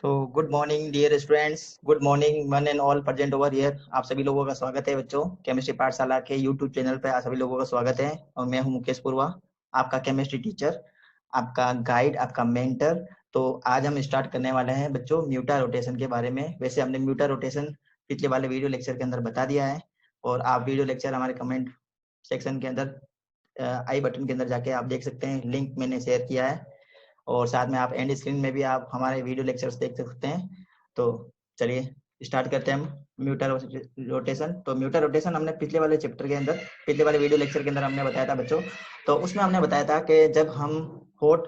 तो good morning dear students, good morning one and all present over here. आप सभी लोगों का स्वागत है बच्चों, केमिस्ट्री पाठशाला के यूट्यूब चैनल पे आप सभी लोगों का स्वागत है। और मैं हूं मुकेश पुरवा, आपका केमिस्ट्री टीचर, आपका गाइड, आपका मेंटर। तो आज हम स्टार्ट करने वाले हैं बच्चों म्यूटा रोटेशन के बारे में। वैसे हमने म्यूटा रोटेशन पिछले वाले वीडियो लेक्चर के अंदर बता दिया है, और आप वीडियो लेक्चर हमारे कमेंट सेक्शन के अंदर आई बटन के अंदर जाके आप देख सकते हैं, लिंक मैंने शेयर किया है। और साथ में आप एंड स्क्रीन में भी आप हमारे वीडियो लेक्चर्स देख सकते हैं। तो चलिए स्टार्ट करते हैं हम म्यूटा रोटेशन। तो म्यूटा रोटेशन हमने पिछले वाले चैप्टर के अंदर, पिछले वाले वीडियो लेक्चर के अंदर हमने बताया था बच्चों। तो उसमें हमने बताया था कि जब हम हॉट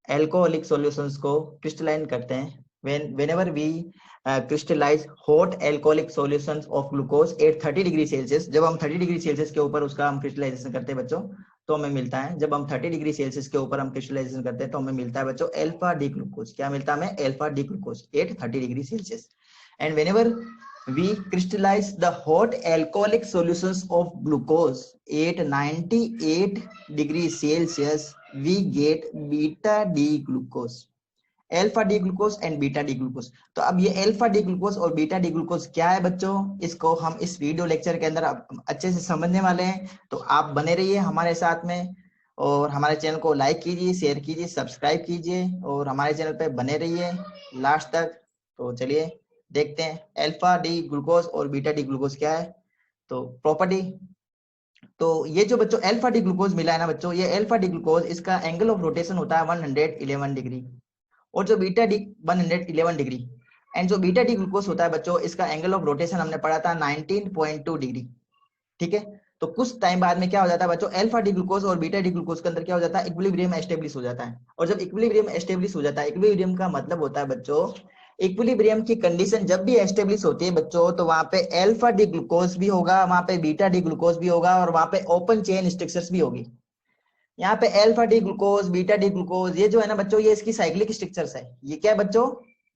एल्कोहलिक सॉल्यूशंस को क्रिस्टलाइन करते हैं, whenever we crystallize hot alcoholic solutions of glucose at 30 degree Celsius, जब हम 30 डिग्री सेल्सियस के ऊपर उसका हम क्रिस्टलाइजेशन करते हैं बच्चों, तो हमें मिलता है, जब हम 30 डिग्री सेल्सियस के ऊपर हम क्रिस्टलाइजेशन करते हैं तो हमें मिलता है बच्चों अल्फा डी ग्लूकोज। क्या मिलता है हमें? Alpha D glucose at 30 degree Celsius. And whenever we crystallize the hot alcoholic solutions of glucose at 98 degree Celsius, we get beta D glucose, alpha D glucose and beta D glucose. तो अब ये alpha D glucose और beta D glucose क्या है बच्चों, इसको हम इस वीडियो लेक्चर के अंदर अच्छे से समझने वाले हैं। तो आप बने रहिए हमारे साथ में, और हमारे चैनल को लाइक कीजिए, शेयर कीजिए, सब्सक्राइब कीजिए, और हमारे चैनल पे बने रहिए लास्ट तक। तो चलिए देखते हैं अल्फा डी ग्लूकोज और बीटा डी ग्लूकोज क्या है। तो प्रॉपर्टी, तो ये जो बच्चों अल्फा डी ग्लूकोज मिला है ना बच्चों, ये अल्फा डी ग्लूकोज, इसका एंगल ऑफ रोटेशन होता है 111 डिग्री, और जो बीटा डी 111 डिग्री, एंड जो बीटा डी ग्लूकोज होता है बच्चों, इसका एंगल ऑफ रोटेशन हमने पढ़ा था 19.2 डिग्री। ठीक है, तो कुछ टाइम बाद में क्या हो जाता है बच्चों, अल्फा डी ग्लूकोज और बीटा डी ग्लूकोज के अंदर क्या हो जाता है, इक्विलिब्रियम एस्टेब्लिश हो जाता है। और जब इक्विलिब्रियम एस्टेब्लिश हो जाता है, इक्विलिब्रियम का मतलब होता है बच्चों, इक्विलिब्रियम की कंडीशन जब भी एस्टेब्लिश होती है बच्चों, तो वहां पे अल्फा डी ग्लूकोज भी होगा, वहां पे बीटा डी ग्लूकोज भी होगा, और वहां पे ओपन चेन स्ट्रक्चर्स भी होगी। यहाँ पे alpha D glucose, beta D glucose, ये जो है ना बच्चों, ये इसकी साइक्लिक स्ट्रक्चर्स है। ये क्या है बच्चों?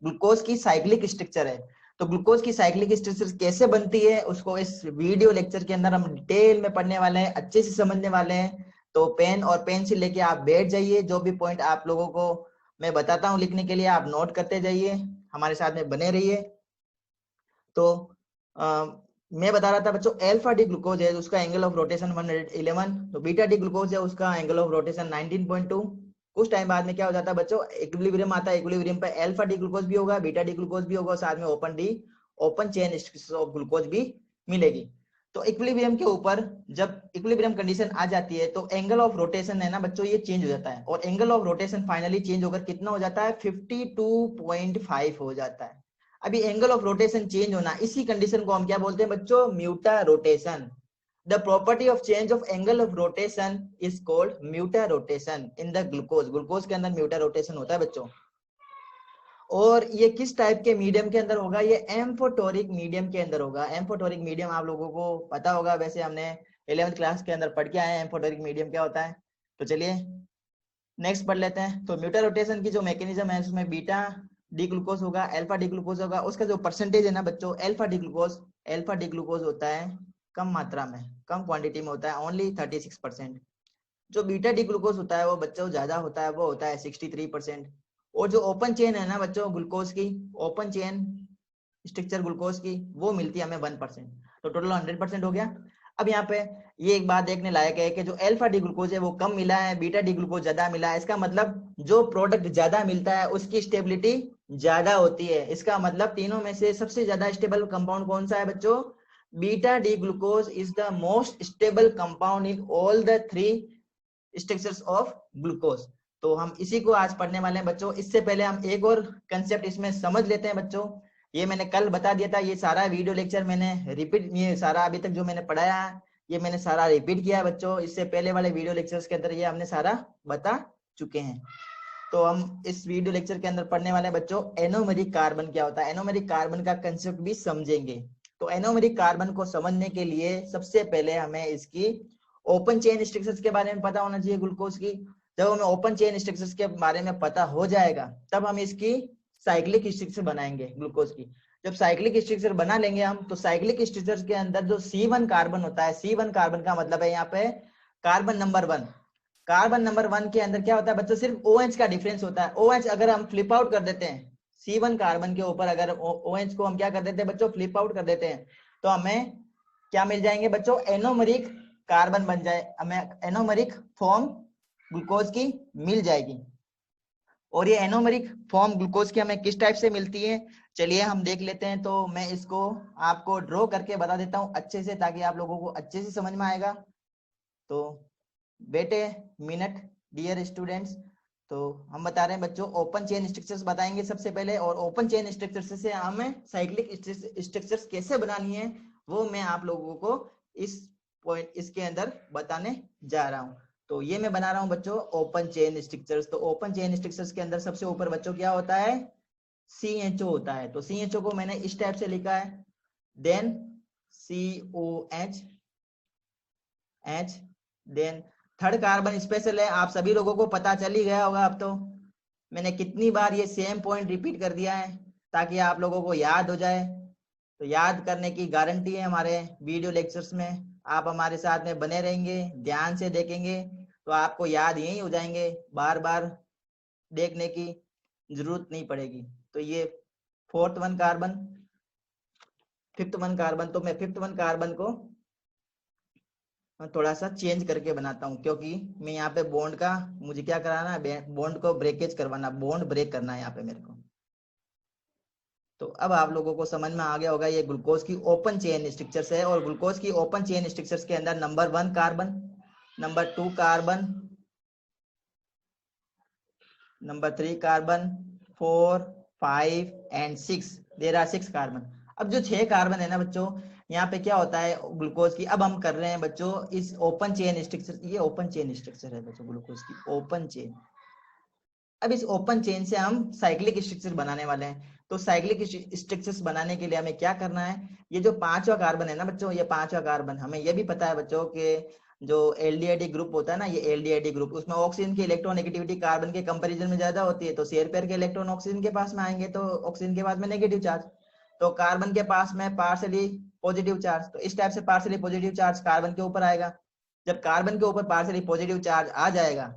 ग्लूकोज की साइक्लिक स्ट्रक्चर है। तो ग्लूकोज की साइक्लिक स्ट्रक्चर कैसे बनती है, उसको इस वीडियो लेक्चर के अंदर हम डिटेल में पढ़ने वाले हैं, अच्छे से समझने वाले हैं। तो पेन और पेंसिल लेके आप बैठ जाइए, जो भी पॉइंट आप लोगों को मैं बताता हूँ लिखने के लिए, आप नोट करते जाइए, हमारे साथ में बने रहिए। तो मैं बता रहा था बच्चों, अल्फा डी ग्लूकोज है उसका एंगल ऑफ रोटेशन 111, तो बीटा डी ग्लूकोज है उसका एंगल ऑफ रोटेशन 19.2। कुछ टाइम बाद में क्या हो जाता है बच्चों, इक्विलिब्रियम आता है, इक्विलिब्रियम पे अल्फा डी ग्लूकोज भी होगा, बीटा डी ग्लूकोज भी होगा, साथ में ओपन चेन ऑफ ग्लूकोज भी मिलेगी। तो इक्विलिब्रियम के ऊपर जब इक्विलिब्रियम कंडीशन आ जाती है, तो एंगल ऑफ रोटेशन है ना बच्चों, ये चेंज हो जाता है, और angle of rotation finally change होकर कितना हो जाता है, 52.5 हो जाता है। अभी एंगल ऑफ रोटेशन चेंज होना, इसी कंडीशन को हम क्या बोलते हैं बच्चों, mutarotation. The property of change of angle of rotation is called mutarotation in the glucose. Glucose के अंदर म्यूटा रोटेशन होता है बच्चों। और ये किस टाइप के मीडियम के अंदर होगा, ये एम्फोटोरिक मीडियम के अंदर होगा। एम्फोटोरिक मीडियम आप लोगों को पता होगा, वैसे हमने 11th क्लास के अंदर पढ़ के आए हैं एम्फोटोरिक मीडियम क्या होता है। तो चलिए नेक्स्ट पढ़ लेते हैं। तो म्यूटा रोटेशन की जो मैकेनिज्म है, उसमें बीटा डी ग्लूकोज होगा, अल्फा डी ग्लूकोज होगा, उसका जो परसेंटेज है ना बच्चों, अल्फा डी ग्लूकोज होता है कम मात्रा में, कम क्वांटिटी में होता है, ओनली 36%। जो बीटा डी ग्लूकोज होता है वो बच्चों ज्यादा होता है, वो होता है 63%। और जो ओपन चेन है ना बच्चों ग्लूकोज की, ओपन चेन स्ट्रक्चर ग्लूकोज की, वो मिलती है हमें 1%। तो टोटल 100% हो गया। अब यहाँ पे ये एक बात देखने लायक है कि जो अल्फा डी ग्लूकोज है वो कम मिला है, बीटा डी ग्लूकोज ज्यादा मिला है। इसका मतलब जो प्रोडक्ट ज्यादा मिलता है उसकी स्टेबिलिटी ज्यादा होती है। इसका मतलब तीनों में से सबसे ज्यादा स्टेबल कंपाउंड कौन सा है बच्चों, beta D glucose is the most stable compound in all the 3 structures of glucose. तो हम इसी को आज पढ़ने वाले हैं बच्चों। इससे पहले हम एक और कंसेप्ट इसमें समझ लेते हैं बच्चों। ये मैंने कल बता दिया था, ये सारा वीडियो लेक्चर मैंने रिपीट, ये सारा अभी तक जो मैंने पढ़ाया है ये मैंने सारा रिपीट किया है बच्चों। इससे पहले वाले वीडियो लेक्चर्स के अंदर ये हमने सारा बता चुके हैं। तो हम इस वीडियो लेक्चर के अंदर पढ़ने वाले बच्चों एनोमेरिक कार्बन क्या होता है, एनोमेरिक कार्बन का कंसेप्ट भी समझेंगे। तो एनोमेरिक कार्बन को समझने के लिए सबसे पहले हमें इसकी ओपन चेन स्ट्रक्चर्स के बारे में पता होना चाहिए ग्लूकोज की। जब हमें ओपन चेन स्ट्रक्चर्स के बारे में पता हो जाएगा, तब हम इसकी साइक्लिक स्ट्रक्चर बनाएंगे ग्लूकोज की। जब साइक्लिक स्ट्रक्चर बना लेंगे हम, तो साइक्लिक स्ट्रक्चर के अंदर जो C1 कार्बन होता है, C1 कार्बन का मतलब है यहाँ पे कार्बन नंबर 1। कार्बन नंबर 1 के अंदर क्या होता है बच्चों, सिर्फ OH का डिफरेंस होता है। OH अगर हम फ्लिप आउट कर देते हैं, C1 कार्बन के ऊपर अगर OH को हम क्या कर देते हैं बच्चों, फ्लिप आउट कर देते हैं, तो हमें क्या मिल जाएंगे बच्चों, एनोमरिक कार्बन बन जाए, हमें एनोमरिक फॉर्म ग्लूकोज की मिल जाएगी। और ये एनोमरिक फॉर्म ग्लूकोज की हमें किस टाइप से मिलती है, चलिए हम देख लेते हैं। तो मैं इसको आपको ड्रॉ करके बता देता हूँ अच्छे से, ताकि आप लोगों को अच्छे से समझ में आएगा। तो बेटे मिनट डियर स्टूडेंट्स, तो हम बता रहे हैं बच्चों ओपन चेन स्ट्रक्चर्स बताएंगे सबसे पहले, और ओपन चेन स्ट्रक्चर्स से हमें साइक्लिक स्ट्रक्चर्स कैसे बनानी है वो मैं आप लोगों को इस पॉइंट इसके अंदर बताने जा रहा हूँ। तो ये मैं बना रहा हूँ बच्चों ओपन चेन स्ट्रक्चर्स। तो ओपन चेन स्ट्रक्चर्स के अंदर सबसे ऊपर बच्चों क्या होता है, CHO होता है। तो CHO को मैंने इस टाइप से लिखा है, then COH H, then third carbon special है, आप सभी लोगों को पता चल ही गया होगा। अब तो मैंने कितनी बार ये सेम पॉइंट रिपीट कर दिया है ताकि आप लोगों को याद हो जाए। तो याद करने की गारंटी है हमारे वीडियो लेक्चर्स में, आप हमारे साथ में बने रहेंगे, ध्यान से देखेंगे तो आपको याद यही हो जाएंगे, बार बार देखने की जरूरत नहीं पड़ेगी। तो ये fourth one carbon, fifth one carbon, तो मैं फिफ्थ वन कार्बन को थोड़ा सा चेंज करके बनाता हूँ, क्योंकि मैं यहाँ पे बॉन्ड का मुझे क्या कराना है, बॉन्ड को ब्रेकेज करवाना, बॉन्ड ब्रेक करना है यहाँ पे मेरे को। तो अब आप लोगों को समझ में आ गया होगा ये ग्लूकोज की ओपन चेन स्ट्रक्चर्स है। और ग्लूकोज की ओपन चेन स्ट्रक्चर्स के अंदर number 1 carbon, number 2 carbon, number 3 carbon, 4, 5 and 6, there are 6 carbon. अब जो 6 कार्बन है ना बच्चों, यहाँ पे क्या होता है ग्लूकोज की, अब हम कर रहे हैं बच्चों इस ओपन चेन स्ट्रक्चर, ये ओपन चेन स्ट्रक्चर है बच्चों ग्लूकोज की ओपन चेन। अब इस ओपन चेन से हम साइक्लिक स्ट्रक्चर बनाने वाले हैं। तो साइक्लिक स्ट्रक्चर्स बनाने के लिए हमें क्या करना है, ये जो 5वां कार्बन है ना बच्चों, ये 5वां कार्बन, हमें ये भी पता है बच्चों के जो एल्डिहाइड ग्रुप होता है ना, ये एल्डिहाइड ग्रुप, उसमें ऑक्सीजन की इलेक्ट्रोनेगेटिविटी कार्बन के कंपैरिजन में ज्यादा होती है। तो शेयर पेयर के इलेक्ट्रॉन ऑक्सीजन के पास में आएंगे तो ऑक्सीजन के पास में नेगेटिव चार्ज, तो कार्बन के पास में पार्शियली पॉजिटिव चार्ज, तो इस टाइप से पार्शियली पॉजिटिव चार्ज कार्बन के ऊपर आएगा। जब कार्बन के ऊपर पार्शियली पॉजिटिव चार्ज आ जाएगा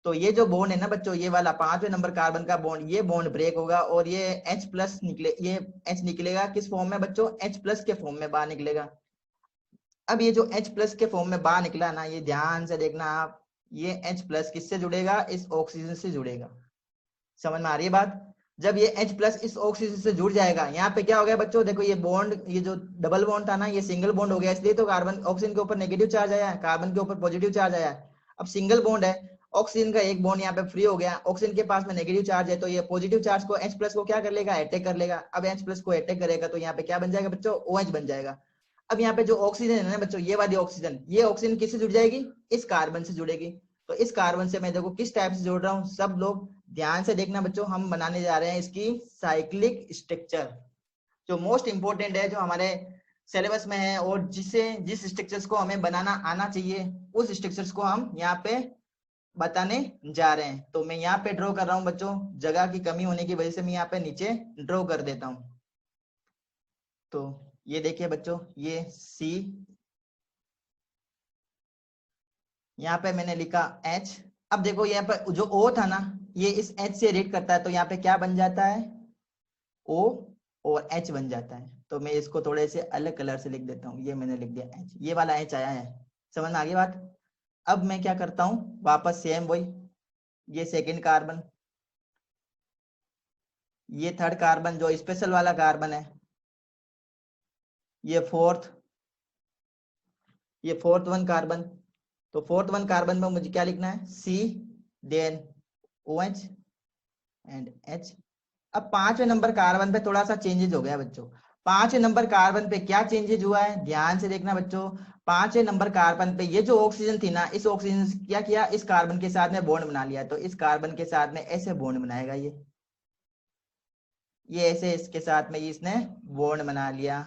तो ये जो बॉन्ड है ना बच्चों, ये वाला 5वें नंबर कार्बन का बॉन्ड, ये बॉन्ड ब्रेक होगा और ये H प्लस निकले, ये H निकलेगा किस फॉर्म में बच्चों, H प्लस के फॉर्म में बाहर निकलेगा। अब ये जो H प्लस के फॉर्म में बाहर निकला ना, ये ध्यान से देखना आप, ये H प्लस किससे जुड़ेगा, इस ऑक्सीजन से जुड़ेगा। समझ में आ रही है बात? जब ये H प्लस इस ऑक्सीजन से जुड़ जाएगा, यहाँ पे क्या हो गया बच्चों, देखो ये बॉन्ड, ये जो डबल बॉन्ड था ना, ये सिंगल बॉन्ड हो गया, इसलिए तो कार्बन ऑक्सीजन के ऊपर नेगेटिव चार्ज आया है, कार्बन के ऊपर पॉजिटिव चार्ज आया है। अब सिंगल बॉन्ड है, ऑक्सीजन का एक बॉन्ड यहाँ पे फ्री हो गया, ऑक्सीजन के पास में नेगेटिव चार्ज है, तो ये पॉजिटिव चार्ज को H प्लस को क्या कर लेगा, अटैक कर लेगा। अब H प्लस को अटैक करेगा तो यहाँ पे क्या बन जाएगा बच्चों, OH बन जाएगा। अब यहाँ पे जो ऑक्सीजन है ना बच्चों, ये वाली ऑक्सीजन, ये ऑक्सीजन किससे जुड़ जाएगी, इस कार्बन से जुड़ेगी। तो इस कार्बन से मैं देखो किस टाइप से जोड़ रहा हूँ, सब लोग ध्यान से देखना बच्चों, हम बनाने जा रहे हैं इसकी साइक्लिक स्ट्रक्चर, जो मोस्ट इंपोर्टेंट है, जो हमारे सिलेबस में है, और जिस स्ट्रक्चर्स को हमें बनाना आना चाहिए उस स्ट्रक्चर्स को हम यहाँ पे बताने जा रहे हैं। तो मैं यहाँ पे ड्रॉ कर रहा हूँ बच्चों, जगह की कमी होने की वजह से मैं यहाँ पे नीचे ड्रॉ कर देता हूँ। तो ये देखिए बच्चों, ये C, यहाँ पे मैंने लिखा H। अब देखो यहाँ पे जो O था ना, ये इस H से रीड करता है, तो यहाँ पे क्या बन जाता है, O और H बन जाता है। तो मैं इसको थोड़े से अलग कलर से लिख देता हूँ, ये मैंने लिख दिया H, ये वाला H आया है। समझ में आ गई बात? अब मैं क्या करता हूँ, वापस सेम वही, ये सेकंड कार्बन, ये थर्ड कार्बन जो स्पेशल वाला कार्बन है, ये फोर्थ वन कार्बन। तो फोर्थ वन कार्बन में मुझे क्या लिखना है, C, then OH and H। अब 5वें नंबर कार्बन पे थोड़ा सा चेंजेज हो गया बच्चों। 5वें नंबर कार्बन पे क्या चेंजेज हुआ है, ध्यान से देखना बच्चों। 5वें नंबर कार्बन पे ये जो ऑक्सीजन थी ना, इस ऑक्सीजन से क्या किया, इस कार्बन के साथ में बॉन्ड बना लिया। तो इस कार्बन के साथ में ऐसे बॉन्ड बनाएगा, ये ऐसे इसके साथ में इसने बॉन्ड बना लिया,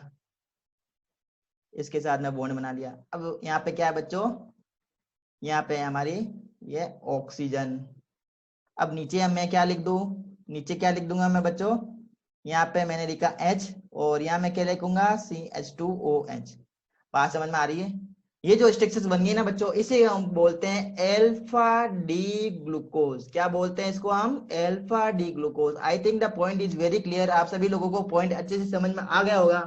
इसके साथ में बॉन्ड बना लिया। अब यहाँ पे क्या है बच्चों, यहाँ पे हमारी ये ऑक्सीजन। अब नीचे मैं क्या लिख दूं, नीचे क्या लिख दूंगा मैं बच्चों, यहाँ पे मैंने लिखा H और यहाँ मैं क्या लिखूंगा, CH2OH। बात समझ में आ रही है? ये जो स्ट्रक्चर्स बन गई ना बच्चों, इसे हम बोलते हैं अल्फा डी ग्लूकोज। क्या बोलते हैं इसको हम? Alpha D glucose. I think the point is very clear. आप सभी लोगों को पॉइंट अच्छे से समझ में आ गया होगा।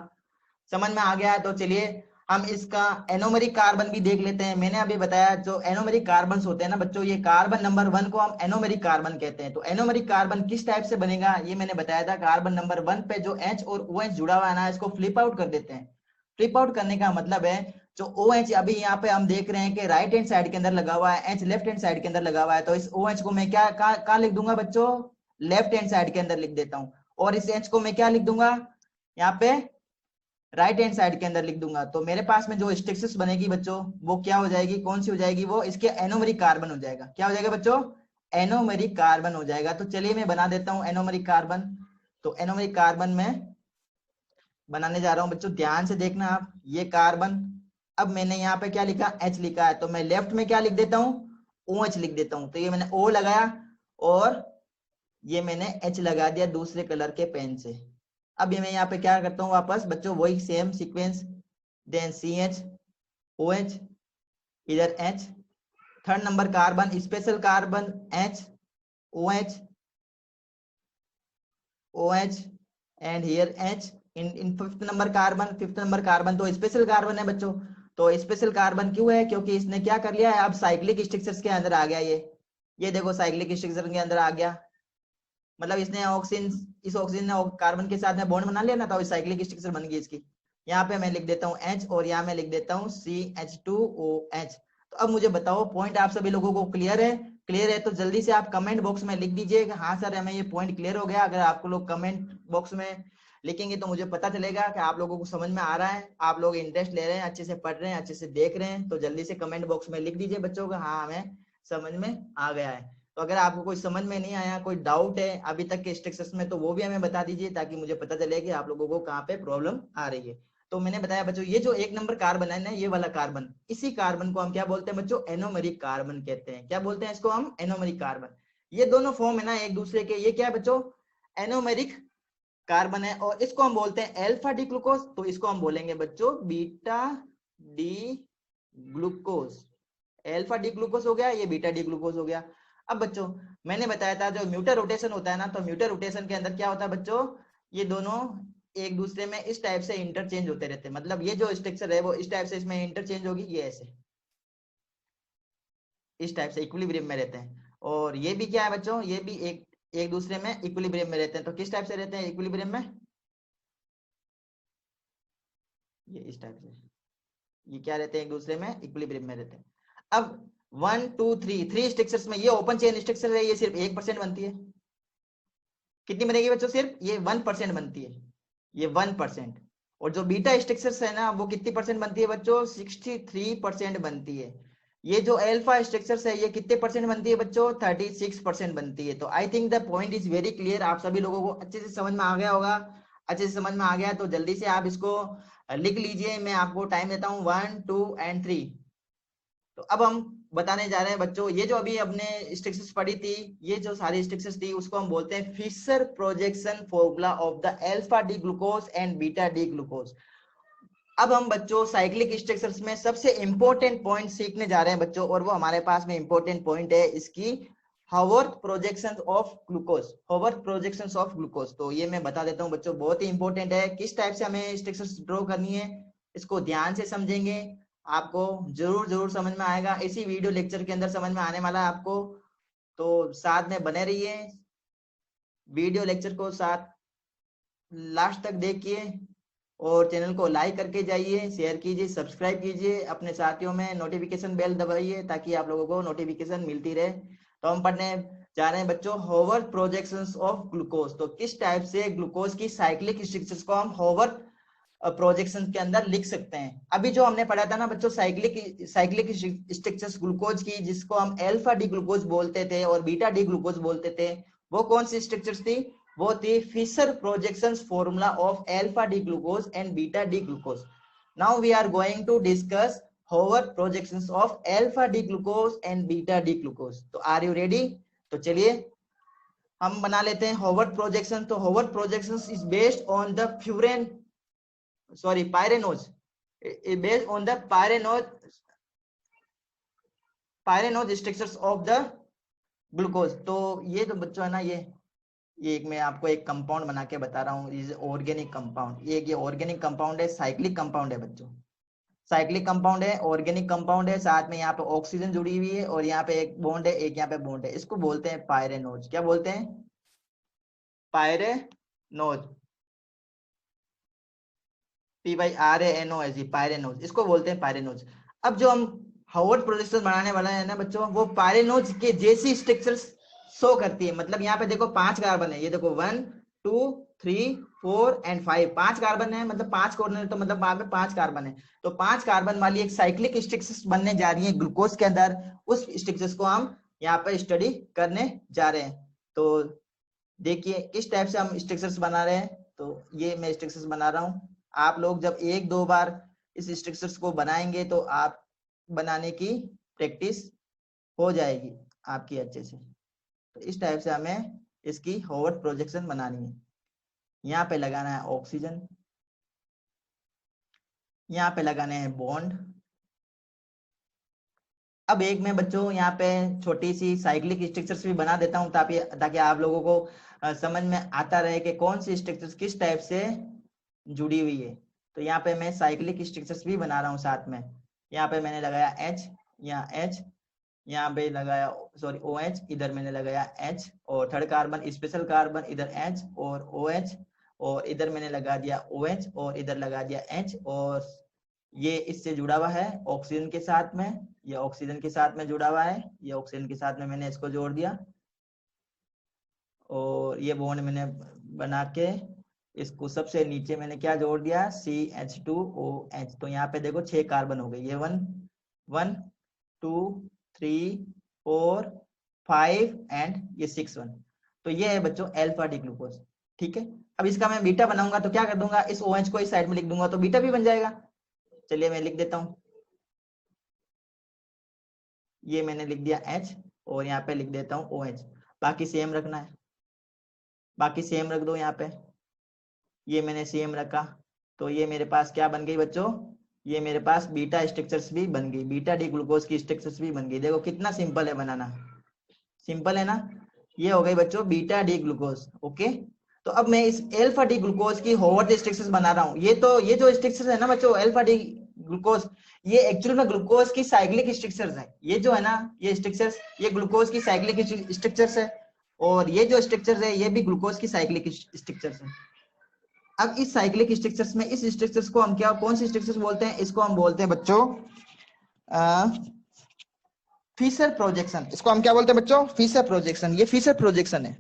समझ में आ गया है तो चलिए हम इसका एनोमेरिक कार्बन भी देख लेते हैं। मैंने अभी बताया जो एनोमेरिक कार्बन होते हैं ना बच्चों, ये कार्बन नंबर 1 को हम एनोमेरिक कार्बन कहते हैं। तो एनोमेरिक कार्बन किस टाइप से बनेगा ये मैंने बताया था। कार्बन नंबर 1 पे जो H और OH जुड़ा हुआ है ना, इसको फ्लिप आउट कर देते हैं। फ्लिप आउट करने का मतलब है जो OH अभी यहाँ पे हम देख रहे हैं कि राइट हैंड साइड के अंदर लगा हुआ है, H लेफ्ट हैंड साइड के अंदर लगा हुआ है। तो इस OH को मैं क्या कहाँ लिख दूंगा बच्चों? लेफ्ट हैंड साइड के अंदर लिख देता हूँ। और इस H को मैं क्या लिख दूंगा? यहाँ पे राइट हैंड साइड के अंदर लिख दूंगा। तो मेरे पास में जो स्ट्रक्चर्स बनेगी बच्चों वो क्या हो जाएगी? कौन सी हो जाएगी? वो इसके एनोमेरिक कार्बन हो जाएगा। क्या हो जाएगा बच्चों? एनोमेरिक कार्बन हो जाएगा। तो चलिए मैं बना देता हूं एनोमेरिक कार्बन। तो एनोमेरिक कार्बन में बनाने जा रहा हूं बच्चों, ध्यान से देखना आप। ये कार्बन, अब मैंने यहाँ पे क्या लिखा? H लिखा है, तो मैं लेफ्ट में क्या लिख देता हूँ? OH लिख देता हूँ। तो ये मैंने O लगाया और ये मैंने H लगा दिया दूसरे कलर के पेन से। अब ये मैं यहाँ पे क्या करता हूँ वापस बच्चों, वही same sequence, then CH OH, इधर H, third number carbon special carbon H OH OH and here H in fifth number carbon तो स्पेशल कार्बन है बच्चों। तो स्पेशल कार्बन क्यों है? क्योंकि इसने क्या कर लिया है, अब साइक्लिक स्ट्रक्चर्स के अंदर आ गया। ये देखो साइक्लिक स्ट्रक्चर के अंदर आ गया, मतलब इसने ऑक्सीजन, इस ऑक्सीजन ने कार्बन के साथ में बॉन्ड बना लिया ना, तो साइक्लिक स्ट्रक्चर बन गई इसकी। यहाँ पे मैं लिख देता हूँ H और यहाँ मैं लिख देता हूँ CH2OH। तो अब मुझे बताओ पॉइंट आप सभी लोगों को क्लियर है? क्लियर है तो जल्दी से आप कमेंट बॉक्स में लिख दीजिए कि हाँ सर हमें ये पॉइंट क्लियर हो गया। अगर आपको लोग कमेंट बॉक्स में लिखेंगे तो मुझे पता चलेगा कि आप लोगों को समझ में आ रहा है, आप लोग इंटरेस्ट ले रहे हैं, अच्छे से पढ़ रहे हैं, अच्छे से देख रहे हैं। तो जल्दी से कमेंट बॉक्स में लिख दीजिए बच्चों का हाँ हमें समझ में आ गया है। तो अगर आपको कोई समझ में नहीं आया, कोई डाउट है अभी तक के स्ट्रक्चर्स में, तो वो भी हमें बता दीजिए ताकि मुझे पता चले कि आप लोगों को कहाँ पे प्रॉब्लम आ रही है। तो मैंने बताया बच्चों, ये जो 1 नंबर कार्बन है ना, ये वाला कार्बन, इसी कार्बन को हम क्या बोलते हैं बच्चों? एनोमेरिक कार्बन कहते हैं। क्या बोलते हैं इसको हम? Anomeric carbon. ये दोनों फॉर्म है ना एक दूसरे के, ये क्या है बच्चों? एनोमेरिक कार्बन है। और इसको हम बोलते हैं अल्फा डी ग्लूकोज, तो इसको हम बोलेंगे बच्चों beta D glucose. Alpha D glucose हो गया, ये बीटा डी ग्लूकोज हो गया। अब बच्चों मैंने बताया था जो म्यूटर रोटेशन होता है ना, तो म्यूटर रोटेशन के अंदर क्या होता है बच्चों? ये दोनों एक दूसरे में इस टाइप से इंटरचेंज होते रहते हैं। मतलब ये जो स्ट्रक्चर है वो इस टाइप से इसमें इंटरचेंज होगी, ये ऐसे इस टाइप से इक्विलिब्रियम में रहते हैं। और ये भी क्या है बच्चों? ये भी एक दूसरे में इक्विलिब्रियम में रहते हैं। तो किस टाइप से रहते हैं इक्विलिब्रियम में? ये इस टाइप से, ये क्या रहते हैं? एक दूसरे में इक्विलिब्रियम में रहते हैं। अब 1 2 3 स्ट्रक्चर्स में ये ओपन चेन स्ट्रक्चर है, ये सिर्फ 1% बनती है। कितनी बनेगी बच्चों? सिर्फ ये 1% बनती है, ये 1%। और जो बीटा स्ट्रक्चर्स है ना वो कितनी परसेंट बनती है बच्चों? 63% बनती है। ये जो अल्फा स्ट्रक्चर्स है ये कितने परसेंट बनती है बच्चों? 36% बनती है। तो I think the point is very clear. आप सभी लोगों को अच्छे से समझ में आ गया होगा। अच्छे से समझ में आ गया तो जल्दी से आप इसको लिख लीजिए। मैं आपको टाइम देता हूँ 1 2 एंड 3। तो अब हम बताने जा रहे हैं बच्चों, ये जो अभी अपने स्ट्रक्चर्स पढ़ी थी, ये जो सारी स्ट्रक्चर्स थी उसको हम बोलते हैं Fisher projection formula of the alpha D glucose and beta D glucose. अब हम बच्चों साइक्लिक स्ट्रक्चर्स में सबसे इंपॉर्टेंट पॉइंट सीखने जा रहे हैं बच्चों, और वो हमारे पास में इंपॉर्टेंट पॉइंट है इसकी Haworth projections of glucose. Haworth projections of glucose, तो ये मैं बता देता हूं बच्चों, बहुत ही इंपॉर्टेंट है। किस टाइप से हमें स्ट्रक्चर्स ड्रॉ करनी है इसको ध्यान से समझेंगे, आपको जरूर समझ में आएगा। इसी वीडियो लेक्चर के अंदर समझ में आने वाला है आपको। तो साथ में बने रहिए, वीडियो लेक्चर को साथ लास्ट तक देखिए और चैनल को लाइक करके जाइए, शेयर कीजिए, सब्सक्राइब कीजिए, अपने साथियों में नोटिफिकेशन बेल दबाइए ताकि आप लोगों को नोटिफिकेशन मिलती रहे। तो हम पढ़ने जा रहे हैं बच्चों हावर्थ प्रोजेक्शंस ऑफ ग्लूकोज। तो किस टाइप से ग्लूकोज की साइक्लिक स्ट्रक्चर्स को हम हावर्थ प्रोजेक्शन के अंदर लिख सकते हैं। अभी जो हमने पढ़ा था ना बच्चों साइक्लिक स्ट्रक्चर्स ग्लूकोज की, जिसको हम अल्फा डी ग्लूकोज बोलते थे और बीटा डी ग्लूकोज बोलते थे, वो कौन सी स्ट्रक्चर्स थी? वो थी Fisher projections formula of alpha D glucose and beta D glucose. Now we are going to discuss Haworth projections of alpha D glucose and beta D glucose. तो are you ready? तो चलिए हम बना लेते हैं हावर्थ प्रोजेक्शन। तो Haworth projections is based on the pyranose, based on the pyranose pyranose structures of the glucose. तो ये जो बच्चों है ना, ये एक मैं आपको एक कंपाउंड बना के बता रहा हूँ, इज ऑर्गेनिक कंपाउंड। ये ऑर्गेनिक कंपाउंड है, साइक्लिक कंपाउंड है बच्चों, साइक्लिक कंपाउंड है, ऑर्गेनिक कंपाउंड है। साथ में यहाँ पे ऑक्सीजन जुड़ी हुई है और यहाँ पे एक बॉन्ड है, एक यहाँ पे बॉन्ड है। इसको बोलते हैं पायरेनोज। क्या बोलते हैं? पायरेनोज, PYRANOS, पायरेनोज, इसको बोलते हैं पायरेनोज। अब जो हम हार्वर्ड प्रोजेक्शन बनाने वाला है ना बच्चों, वो पायरेनोज के जैसी स्ट्रक्चर्स शो करती है। मतलब यहाँ पे देखो 5 कार्बन है, ये देखो 1 2 3 4 एंड 5, 5 कार्बन है, मतलब 5 कॉर्नर, तो मतलब वहां पे 5 कार्बन है। तो 5 कार्बन वाली एक साइक्लिक स्ट्रक्चर्स बनने जा रही है ग्लूकोज के अंदर। उस स्ट्रक्चर्स को हम यहाँ पे स्टडी करने जा रहे हैं। तो देखिए किस टाइप से हम स्ट्रक्चर्स बना रहे हैं। तो ये मैं स्ट्रक्चर्स बना रहा हूँ। आप लोग जब 1-2 बार इस स्ट्रक्चर्स को बनाएंगे तो आप बनाने की प्रैक्टिस हो जाएगी आपकी अच्छे से। तो इस टाइप से हमें इसकी हार्वर्ड प्रोजेक्शन बनानी है। यहाँ पे लगाना है ऑक्सीजन, यहाँ पे लगाने हैं बॉन्ड। अब एक मैं बच्चों यहाँ पे छोटी सी साइक्लिक स्ट्रक्चर्स भी बना देता हूँ ताकि आप लोगों को समझ में आता रहे कि कौन सी स्ट्रक्चर्स किस टाइप से जुड़ी हुई है। तो यहाँ पे मैं साइक्लिक स्ट्रक्चर्स भी बना रहा हूँ साथ में। यहाँ पे मैंने लगाया H, यहाँ H, यहाँ पे लगाया सॉरी OH, इधर मैंने लगाया H, और थर्ड कार्बन स्पेशल कार्बन इधर H और OH, और इधर मैंने लगा दिया OH और इधर लगा दिया H, और ये इससे जुड़ा हुआ है ऑक्सीजन के साथ में, ये ऑक्सीजन के साथ में जुड़ा हुआ है, ये ऑक्सीजन के साथ में मैंने इसको जोड़ दिया, और ये बॉन्ड मैंने बना के इसको सबसे नीचे मैंने क्या जोड़ दिया, CH2OH। तो यहाँ पे देखो 6 कार्बन हो गए, ये 1 1 2 3 4 5 एंड ये 6 1। तो ये है बच्चों अल्फा डी ग्लूकोज। ठीक है, अब इसका मैं बीटा बनाऊंगा तो क्या कर दूंगा, इस OH को इस साइड में लिख दूंगा तो बीटा भी बन जाएगा। चलिए मैं लिख देता हूँ, ये मैंने लिख दिया H और यहाँ पे लिख देता हूँ OH। बाकी सेम रखना है, बाकी सेम रख दो यहाँ पे, ये मैंने सेम रखा। तो ये मेरे पास क्या बन गई बच्चों, ये मेरे पास बीटा स्ट्रक्चर्स भी बन गई, बीटा डी ग्लूकोज की स्ट्रक्चर्स भी बन गई। देखो कितना सिंपल है बनाना, सिंपल है ना। ये हो गई बच्चों बीटा डी ग्लूकोज। ओके, तो अब मैं इस अल्फा डी ग्लूकोज की हार्वर्ड स्ट्रक्चर्स बना रहा हूँ। ये जो स्ट्रक्चर्स है ना बच्चों अल्फा डी ग्लूकोज, ये एक्चुअली में ग्लूकोज की साइक्लिक स्ट्रक्चर्स है। ये जो है ना ये स्ट्रक्चर्स, ये ग्लूकोज की साइक्लिक स्ट्रक्चर्स है, और ये जो स्ट्रक्चर्स है ये भी ग्लूकोज की साइक्लिक स्ट्रक्चर्स है। अब इस साइक्लिक स्ट्रक्चर्स में इस स्ट्रक्चर्स को हम क्या, कौन सी स्ट्रक्चर्स बोलते हैं, इसको हम बोलते हैं बच्चों फिशर प्रोजेक्शन। इसको हम क्या बोलते हैं बच्चों, फिशर प्रोजेक्शन। ये फिशर प्रोजेक्शन है।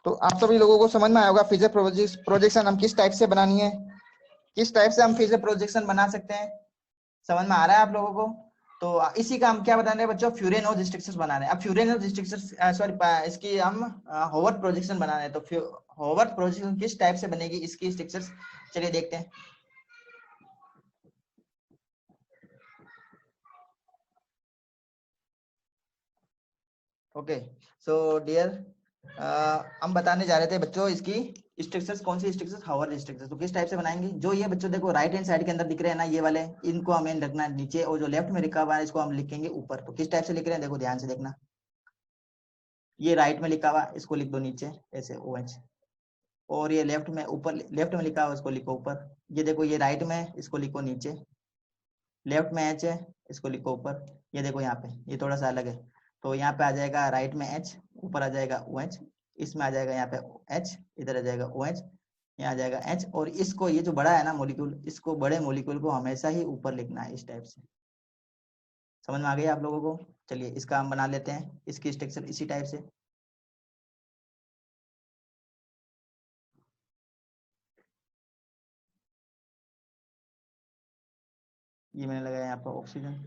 तो आप सभी लोगों को समझ में आया होगा फिशर प्रोजेक्शन हम किस टाइप से बनानी है, किस टाइप से हम फिशर प्रोजेक्शन बना सकते हैं। समझ में आ रहा है आप लोगों को। तो इसी का हम क्या बता रहे हैं बच्चों, फ्यूरेनोज स्ट्रक्चर्स बना रहे हैं। अब फ्यूरेनोज स्ट्रक्चर्स सॉरी इसकी हम हार्वर्ड प्रोजेक्शन बना रहे हैं। तो हार्वर्ड प्रोजेक्शन किस टाइप से बनेगी इसकी स्ट्रक्चर्स, चलिए देखते हैं। ओके सो डियर, हम बताने जा रहे थे बच्चों इसकी स्ट्रक्चर्स, कौन सी स्ट्रक्चर्स, हार्वर्ड स्ट्रक्चर्स। तो किस टाइप से बनाएंगे, जो ये बच्चों देखो राइट हैंड साइड के अंदर दिख रहे हैं ना ये वाले, इनको हमें रखना है नीचे, और जो लेफ्ट में लिखा हुआ है इसको हम लिखेंगे ऊपर। तो किस टाइप से लिख रहे हैं देखो ध्यान से देखना, ये राइट में लिखा हुआ इसको लिख दो नीचे ऐसे OH, और ये लेफ्ट में ऊपर, लेफ्ट में लिखा हुआ इसको लिखो ऊपर। ये देखो ये राइट में, इसको लिखो नीचे, लेफ्ट में H है, इसको लिखो ऊपर। ये देखो यहाँ पे ये थोड़ा सा अलग है, तो यहाँ पे आ जाएगा राइट में H, ऊपर आ जाएगा OH, इसमें आ जाएगा यहाँ पे H, इधर आ जाएगा OH, यहाँ आ जाएगा H, और इसको ये जो बड़ा है ना मॉलिक्यूल, इसको बड़े मॉलिक्यूल को हमेशा ही ऊपर लिखना है इस टाइप से। समझ में आ गई आप लोगों को। चलिए इसका हम बना लेते हैं इसकी स्ट्रक्चर इसी टाइप से। ये मैंने लगाया यहाँ पर ऑक्सीजन।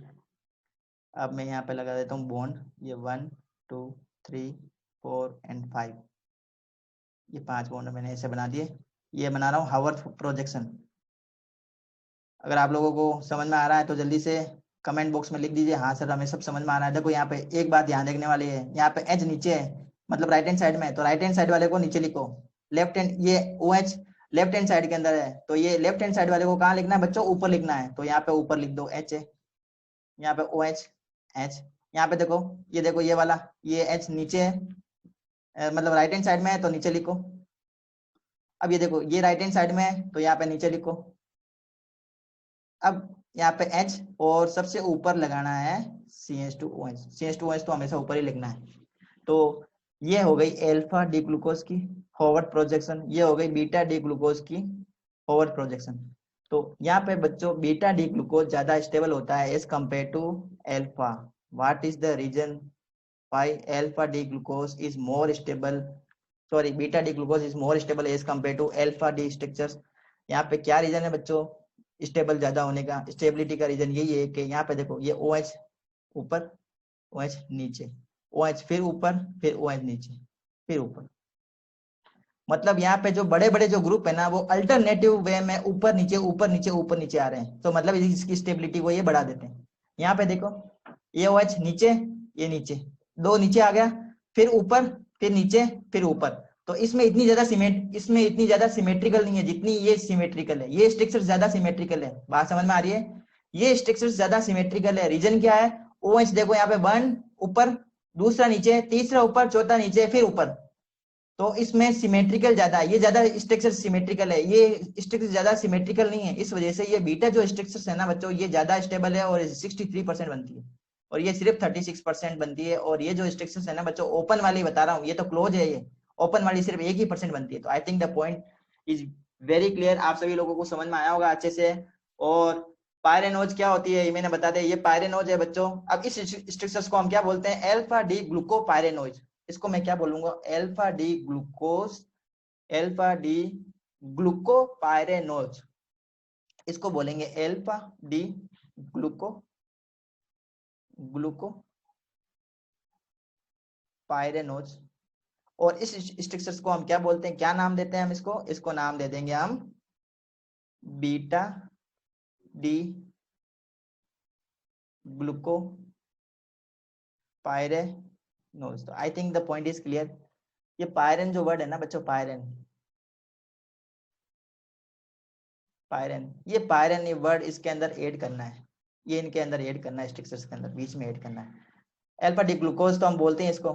अब मैं यहाँ पे लगा देता हूँ बॉन्ड, ये 1 2 3 4 एंड 5, ये 5 बॉन्ड मैंने ऐसे बना दिए। ये बना रहा हूँ हार्वर्ड प्रोजेक्शन। अगर आप लोगों को समझ में आ रहा है तो जल्दी से कमेंट बॉक्स में लिख दीजिए हाँ सर हमें सब समझ में आ रहा है। देखो यहाँ पे एक बात ध्यान रखने वाली है, यहाँ पे H नीचे है, मतलब राइट हैंड साइड में, तो राइट हैंड साइड वाले को नीचे लिखो। लेफ्ट हैंड, ये OH लेफ्ट हैंड साइड के अंदर है, तो ये लेफ्ट हैंड साइड वाले को कहाँ लिखना है बच्चों, ऊपर लिखना है। तो यहाँ पे ऊपर लिख दो H है, यहाँ पे OH H, यहाँ पे देखो, ये देखो ये वाला, ये H नीचे है, मतलब राइट हैंड साइड में है तो नीचे लिखो। अब ये देखो ये राइट हैंड साइड में है तो यहाँ पे नीचे लिखो। अब यहाँ पे H और सबसे ऊपर लगाना है CH2OH। CH2OH तो हमेशा ऊपर ही लिखना है। तो ये हो गई अल्फा डी ग्लूकोज की फॉरवर्ड प्रोजेक्शन, ये हो गई बीटा डी ग्लूकोज की फॉरवर्ड प्रोजेक्शन। तो यहाँ पे बच्चों बीटा डी ग्लूकोज ज्यादा स्टेबल होता है as compare to alpha. What is the reason why alpha D glucose is more stable, sorry beta D glucose is more stable as compare to alpha D structures. यहाँ पे क्या reason है बच्चों stable ज्यादा होने का? स्टेबिलिटी का reason यही है कि यहाँ पे देखो ये OH ऊपर, OH नीचे, OH फिर ऊपर, फिर OH नीचे, फिर ऊपर। मतलब यहाँ पे जो बड़े बड़े जो ग्रुप है ना वो अल्टरनेटिव वे में ऊपर नीचे ऊपर नीचे ऊपर नीचे आ रहे हैं। तो मतलब इसकी स्टेबिलिटी को ये बढ़ा देते हैं। यहाँ पे देखो ये OH नीचे, ये नीचे, दो नीचे आ गया, फिर ऊपर, फिर नीचे, फिर ऊपर। तो इसमें इतनी ज्यादा सिमेट्रिकल नहीं है जितनी ये सिमेट्रिकल है। ये स्ट्रक्चर ज्यादा सिमेट्रिकल है। बात समझ में आ रही है? ये स्ट्रक्चर ज्यादा सिमेट्रिकल है। रीजन क्या है? OH देखो यहाँ पे 1 ऊपर, दूसरा नीचे, तीसरा ऊपर, चौथा नीचे, फिर ऊपर। तो इसमें सिमेट्रिकल ज्यादा है, ये ज्यादा स्ट्रक्चर सिमेट्रिकल है, ये स्ट्रक्चर ज्यादा सिमेट्रिकल नहीं है। इस वजह से ये बीटा जो स्ट्रक्चर्स है ना बच्चों ये ज्यादा स्टेबल है और 63% बनती है और ये सिर्फ 36% बनती है। और ये जो स्ट्रक्चर्स है ना बच्चों ओपन वाली बता रहा हूँ, ये तो क्लोज है, ये ओपन वाली सिर्फ 1% बनती है। तो I think the point is very clear, आप सभी लोगों को समझ में आया होगा अच्छे से। और पायरेनोज क्या होती है ये मैंने बता दिया, ये पायरेनोज है बच्चों। अब इस स्ट्रक्चर्स को हम क्या बोलते हैं? Alpha D glucopyranose. इसको मैं क्या बोलूंगा? Alpha D glucose, alpha D glucopyranose, इसको बोलेंगे अल्फा डी ग्लूकोपायरेनोज। और इस स्ट्रक्चर्स को हम क्या बोलते हैं, क्या नाम देते हैं हम इसको? इसको नाम दे देंगे हम बीटा डी ग्लूकोपायरेनोज। तो I think the point is clear. ये पायरेन जो वर्ड है ना बच्चों, पायरेन, पायरेन, ये पायरेन ये वर्ड इसके अंदर ऐड करना है, ये इनके अंदर ऐड करना है, स्ट्रक्चर्स के अंदर बीच में ऐड करना है। अल्फा डी ग्लूकोज तो हम बोलते हैं इसको,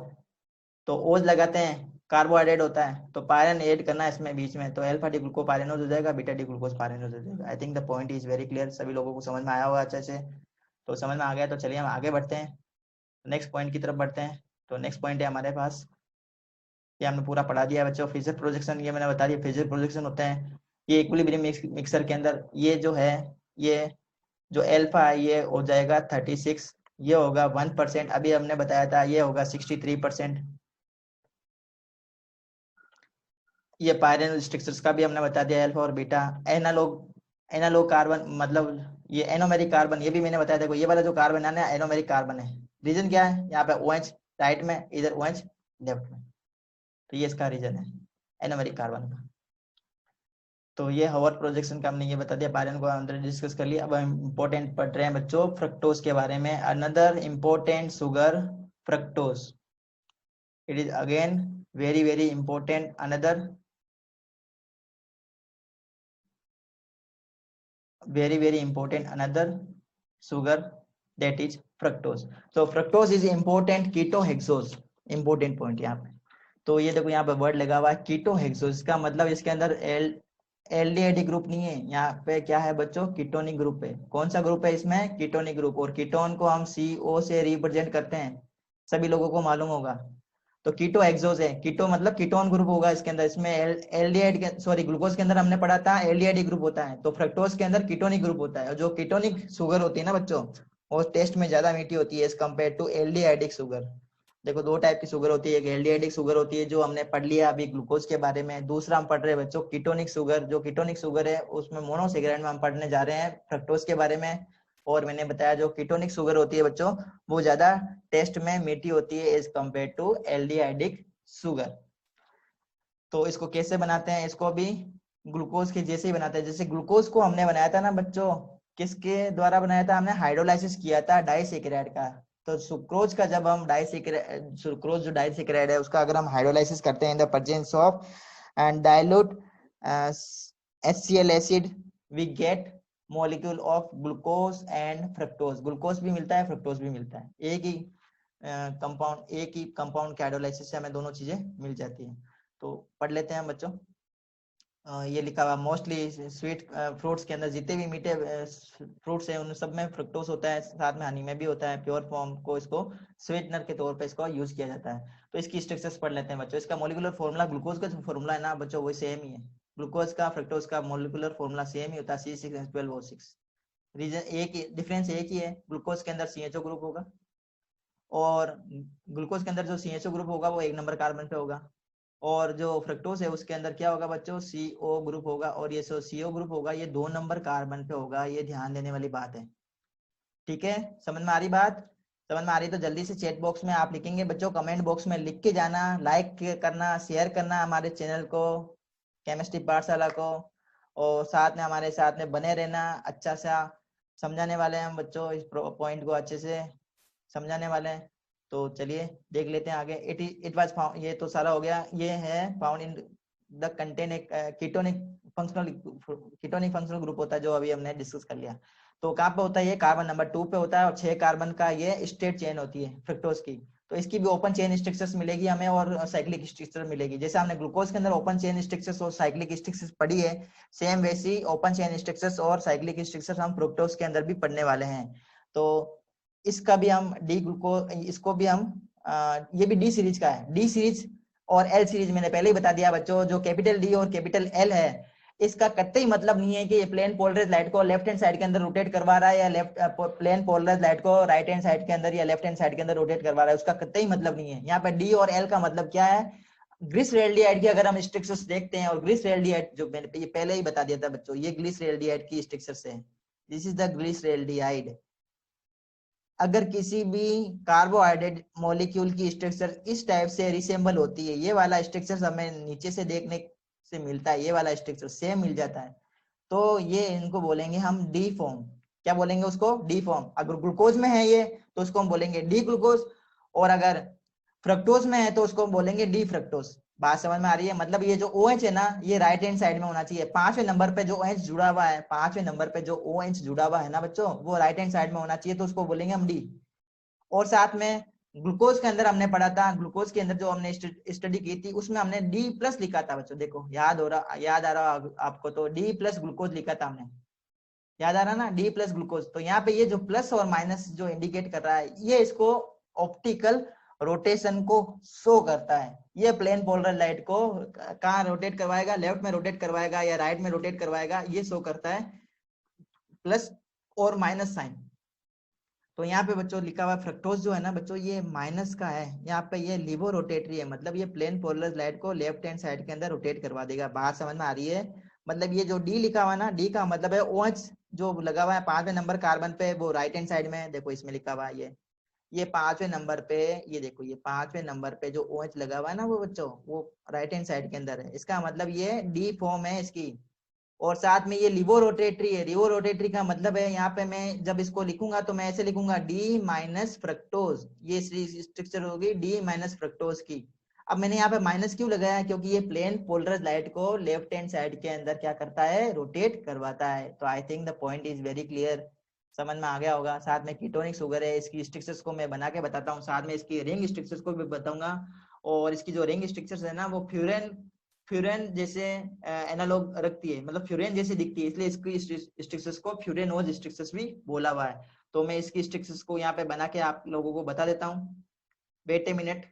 तो ओज लगाते हैं, कार्बोहाइड्रेट होता है, तो पायरेन ऐड करना है इसमें बीच में, तो अल्फा डी ग्लूकोपायरेनोज हो जाएगा, बीटा डी ग्लूकोपायरेनोज हो जाएगा। आई think the point is very clear, सभी लोगों को समझ में आया होगा अच्छे से। तो समझ में आ गया तो चलिए हम आगे बढ़ते हैं, नेक्स्ट पॉइंट की तरफ बढ़ते हैं। तो नेक्स्ट पॉइंट है हमारे पास, ये हमने पूरा पढ़ा दिया है बच्चों, फेजर प्रोजेक्शन, ये मैंने बता दिया फेजर प्रोजेक्शन होते हैं। ये इक्विलिब्रियम मिक्सर के अंदर ये जो है, ये जो अल्फा है ये हो जाएगा 36, ये होगा 1%, अभी हमने बताया था ये होगा 63%। ये पायरेनल स्ट्रक्चर्स का भी हमने बता दिया अल्फा और बीटा। एनालॉग कार्बन मतलब ये एनोमेरिक कार्बन, ये भी मैंने बताया। देखो ये वाला जो कार्बन है ना एनोमेरिक कार्बन है। रीजन क्या है? यहाँ पे OH राइट में, इधर OH लेफ्ट में, तो ये इसका रीजन है एनोमेरिक कार्बन का। तो ये हॉवर्ड प्रोजेक्शन का हमने ये बता दिया, पायरेन को अंदर डिस्कस कर लिया। अब हम इम्पोर्टेंट पढ़ रहे हैं बच्चों फ्रक्टोज के बारे में। Another important sugar fructose, it is again very very important, another very important another sugar, that is fructose. So fructose is important ketohexose, important point यहाँ पे। तो ये देखो यहाँ पे वर्ड लगा हुआ है कीटोहेक्सोज, का मतलब इसके अंदर एल्डिहाइड ग्रुप नहीं है, यहाँ पे क्या है बच्चों? कीटोनिक ग्रुप है। कौन सा ग्रुप है इसमें? Ketonic group. और कीटोन को हम CO से रिप्रेजेंट करते हैं, सभी लोगों को मालूम होगा। तो कीटो एक्सोज है, कीटो मतलब कीटोन ग्रुप होगा इसके अंदर। इसमें एल्डिहाइड के, सॉरी ग्लूकोज के अंदर हमने पढ़ा था एल्डिहाइड ग्रुप होता है, तो फ्रक्टोज के अंदर कीटोनिक ग्रुप होता है। और जो कीटोनिक शुगर होती है ना बच्चों वो टेस्ट में ज्यादा मीठी होती है as compare to aldehydic sugar. देखो दो टाइप की शुगर होती है, एक एल्डिहाइडिक शुगर होती है जो हमने पढ़ लिया अभी ग्लूकोज के बारे में, दूसरा हम पढ़ रहे हैं बच्चों कीटोनिक शुगर। जो कीटोनिक शुगर है उसमें मोनोसेकेराइड में हम पढ़ने जा रहे हैं फ्रक्टोज के बारे में। और मैंने बताया जो कीटोनिक शुगर होती है बच्चों वो ज्यादा टेस्ट में मीठी होती है as compare to aldehydic sugar. तो इसको कैसे बनाते हैं? इसको भी ग्लूकोज के जैसे ही बनाते हैं। जैसे ग्लूकोज को हमने बनाया था ना बच्चों, किसके द्वारा बनाया था? हमने हाइड्रोलाइसिस किया था डाइसेकेराइड का। तो सुक्रोज का जब हम सुक्रोज जो डाइसेकेराइड है उसका अगर हम हाइड्रोलाइसिस करते हैं in the presence of and dilute HCl acid, we get molecule of glucose and fructose. Glucose भी मिलता है, फ्रक्टोज भी मिलता है, एक ही कंपाउंड, एक ही कंपाउंड के हाइड्रोलाइसिस से हमें दोनों चीजें मिल जाती हैं। तो पढ़ लेते हैं बच्चों। ये लिखा हुआ मोस्टली स्वीट फ्रूट्स के अंदर जितने भी मीठे फ्रूट्स हैं उन सब में फ्रुक्टोज होता है, साथ में हनी में भी होता है। प्योर फॉर्म को इसको स्वीटनर के तौर पे इसको यूज किया जाता है। तो इसकी स्ट्रक्चर्स पढ़ लेते हैं बच्चों। इसका मोलिकुलर फॉर्मूला, ग्लूकोज का जो फॉर्मूला है ना बच्चों वो सेम ही है। ग्लूकोज का फ्रुक्टोज का मोलिकुलर फॉर्मूला सेम ही होता है, C6H12O6। रीजन एक ही, डिफरेंस एक ही है, ग्लूकोज के अंदर CHO ग्रुप होगा और ग्लूकोज के अंदर जो CHO ग्रुप होगा वो 1 नंबर कार्बन पे होगा, और जो फ्रक्टोज है उसके अंदर क्या होगा बच्चों, CO ग्रुप होगा, और ये CO ग्रुप होगा ये 2 नंबर कार्बन पे होगा। ये ध्यान देने वाली बात है। ठीक है, समझ में आ रही बात? समझ में आ रही तो जल्दी से चैट बॉक्स में आप लिखेंगे बच्चों, कमेंट बॉक्स में लिख के जाना, लाइक करना, शेयर करना हमारे चैनल को, केमिस्ट्री पाठशाला को, और साथ में हमारे साथ में बने रहना। अच्छा सा समझाने वाले हैं हम बच्चों, इस पॉइंट को अच्छे से समझाने वाले हैं। तो चलिए देख लेते हैं आगे। इट वाज फाउंड, ये तो सारा हो गया। ये है फाउंड इन द कंटेन एक कीटोनिक फंक्शनल ग्रुप होता है जो अभी हमने डिस्कस कर लिया। तो कहाँ पे होता है ये, कार्बन नंबर 2 पे होता है, और 6 कार्बन का ये स्ट्रेट चेन होती है फ्रक्टोज की। तो इसकी भी ओपन चेन स्ट्रक्चर्स मिलेगी हमें और साइक्लिक स्ट्रक्चर मिलेगी। जैसे हमने ग्लूकोज के अंदर ओपन चेन स्ट्रक्चर्स और साइक्लिक स्ट्रक्चर्स पढ़ी है, सेम वैसी ओपन चेन स्ट्रक्चर्स और साइक्लिक स्ट्रक्चर्स हम फ्रुक्टोज के अंदर भी पढ़ने वाले हैं। तो इसका भी हम डी ग्लूकोज, इसको भी हम ये भी डी सीरीज का है। डी सीरीज और एल सीरीज मैंने पहले ही बता दिया बच्चों, जो कैपिटल डी और कैपिटल एल है इसका कतई मतलब नहीं है कि ये प्लेन पोलराइज लाइट को लेफ्ट हैंड साइड के अंदर रोटेट करवा रहा है, या प्लेन पोलराइज लाइट को राइट हैंड साइड के अंदर या लेफ्ट हैंड साइड के अंदर रोटेट करवा रहा है। उसका कतई मतलब नहीं है। यहाँ पे डी और एल का मतलब क्या है, ग्लिसरैल्डिहाइड की अगर हम स्ट्रक्चर्स देखते हैं, और ग्लिसरैल्डिहाइड जो मैंने ये पहले ही बता दिया था बच्चों, ये ग्लिसरैल्डिहाइड की स्ट्रक्चर्स है। This is the glyceraldehyde. अगर किसी भी कार्बोहाइड्रेट मॉलिक्यूल की स्ट्रक्चर इस टाइप से रिसेंबल होती है, ये वाला स्ट्रक्चर हमें नीचे से देखने से मिलता है, ये वाला स्ट्रक्चर सेम मिल जाता है, तो ये इनको बोलेंगे हम डी फॉर्म। क्या बोलेंगे उसको, डी फॉर्म। अगर ग्लूकोज में है ये तो उसको हम बोलेंगे डी ग्लूकोज, और अगर फ्रक्टोज में है तो उसको हम बोलेंगे डी फ्रक्टोज। बात समझ में आ रही है? मतलब ये जो OH है ना ये राइट हैंड साइड में होना चाहिए। 5वें नंबर पे जो OH जुड़ा हुआ है, 5वें नंबर पे जो OH जुड़ा हुआ है ना बच्चों, वो राइट हैंड साइड में होना चाहिए, तो उसको बोलेंगे हम डी। और साथ में ग्लूकोज के अंदर हमने पढ़ा था, ग्लूकोज के अंदर जो हमने स्टडी की थी उसमें हमने डी प्लस लिखा था बच्चों। देखो याद आ रहा आपको, तो डी प्लस ग्लूकोज लिखा था हमने, याद आ रहा ना, डी प्लस ग्लूकोज। तो यहाँ पे ये जो प्लस और माइनस जो इंडिकेट कर रहा है, ये इसको ऑप्टिकल रोटेशन को शो करता है। ये प्लेन पोलर लाइट को कहाँ रोटेट करवाएगा, लेफ्ट में रोटेट करवाएगा या राइट में रोटेट करवाएगा, ये शो करता है प्लस और माइनस साइन। तो यहाँ पे बच्चों लिखा हुआ फ्रक्टोज जो है ना बच्चों, ये माइनस का है। यहाँ पे ये लिवो रोटेटरी है, मतलब ये प्लेन पोलर लाइट को लेफ्ट हैंड साइड के अंदर रोटेट करवा देगा। बात समझ में आ रही है? मतलब ये जो डी लिखा हुआ है ना, डी का मतलब है OH जो लगा हुआ है 5वें नंबर कार्बन पे, वो राइट हैंड साइड में देखो इसमें लिखा हुआ है ये 5वें नंबर पे, ये देखो ये 5वें नंबर पे जो OH लगा हुआ है ना वो बच्चों, वो राइट हैंड साइड के अंदर है। इसका मतलब ये डी फॉर्म है इसकी। और साथ में ये लिवो रोटेटरी है। लिवो रोटेटरी का मतलब है, यहाँ पे मैं जब इसको लिखूंगा तो मैं ऐसे लिखूंगा डी माइनस फ्रक्टोज, ये स्ट्रक्चर होगी डी माइनस फ्रक्टोज की। अब मैंने यहाँ पे माइनस क्यों लगाया, क्योंकि ये प्लेन पोलराइज लाइट को लेफ्ट हैंड साइड के अंदर क्या करता है, रोटेट करवाता है। तो I think the point is very clear, समझ में आ गया होगा। साथ में कीटोनिक शुगर है, इसकी स्ट्रक्चर्स को मैं बना के बताता हूँ, साथ में इसकी रिंग स्ट्रक्चर्स को भी बताऊंगा। और इसकी जो रिंग स्ट्रक्चर्स है ना वो फ्यूरेन जैसे एनालॉग रखती है, मतलब फ्यूरेन जैसी दिखती है, इसलिए इसकी स्ट्रक्चर्स को फ्यूरेनोज स्ट्रक्चर्स भी बोला हुआ है। तो मैं इसकी स्ट्रक्चर्स को यहाँ पे बना के आप लोगों को बता देता हूँ। Wait a minute.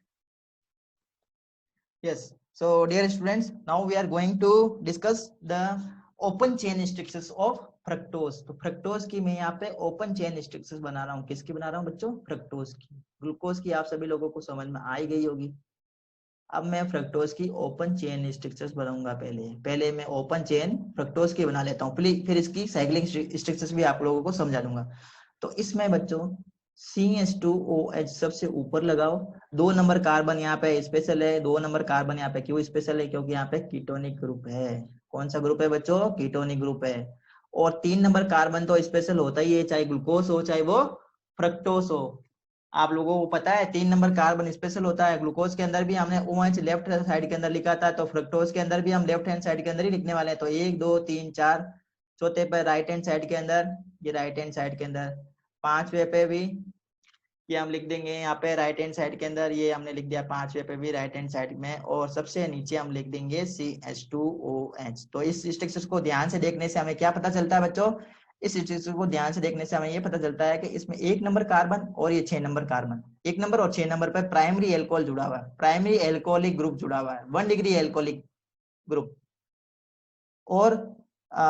Yes, so dear students, now we are going to discuss the open chain structures of fructose। तो फ्रक्टोज की मैं यहाँ पे ओपन चेन स्ट्रक्चर्स बना रहा हूँ। किसकी बना रहा हूँ बच्चों, फ्रक्टोज की। ग्लूकोज की आप सभी लोगों को समझ में आ ही गई होगी। अब मैं फ्रक्टोज की ओपन चेन स्ट्रक्चर्स बनाऊंगा। पहले मैं ओपन चेन फ्रक्टोज की बना लेता हूँ, फिर इसकी साइक्लिक स्ट्रक्चर्स भी आप लोगों को समझा दूंगा। तो इसमें बच्चों CH2OH सबसे ऊपर लगाओ। 2 नंबर कार्बन यहाँ पे स्पेशल है। 2 नंबर कार्बन यहाँ पे क्यों स्पेशल है, क्योंकि यहाँ पे कीटोनिक ग्रुप है। कौन सा ग्रुप है बच्चों, कीटोनिक ग्रुप है। और 3 नंबर कार्बन तो स्पेशल होता ही है, चाहे ग्लूकोज हो चाहे वो फ्रक्टोज हो। आप लोगों को पता है 3 नंबर कार्बन स्पेशल होता है। ग्लूकोज के अंदर भी हमने OH लेफ्ट साइड के अंदर लिखा था, तो फ्रक्टोज के अंदर भी हम लेफ्ट हैंड साइड के अंदर ही लिखने वाले हैं। तो 1 2 3 4, चौथे पे राइट हैंड साइड के अंदर, ये राइट हैंड साइड के अंदर, 5वें पे भी ये हम लिख देंगे यहाँ पे राइट हैंड साइड के अंदर, ये हमने लिख दिया 5वें पे भी राइट हैंड साइड में, और सबसे नीचे हम लिख देंगे CH2OH। तो इस स्ट्रक्चर को ध्यान से देखने से हमें क्या पता चलता है बच्चों, इस स्ट्रक्चर को ध्यान से देखने से हमें ये पता चलता है कि इसमें 1 नंबर कार्बन और ये 6 नंबर कार्बन, 1 नंबर और 6 नंबर पर प्राइमरी एल्कोहल जुड़ा हुआ है, प्राइमरी एल्कोहलिक ग्रुप जुड़ा हुआ है, 1 डिग्री एल्कोहलिक ग्रुप। और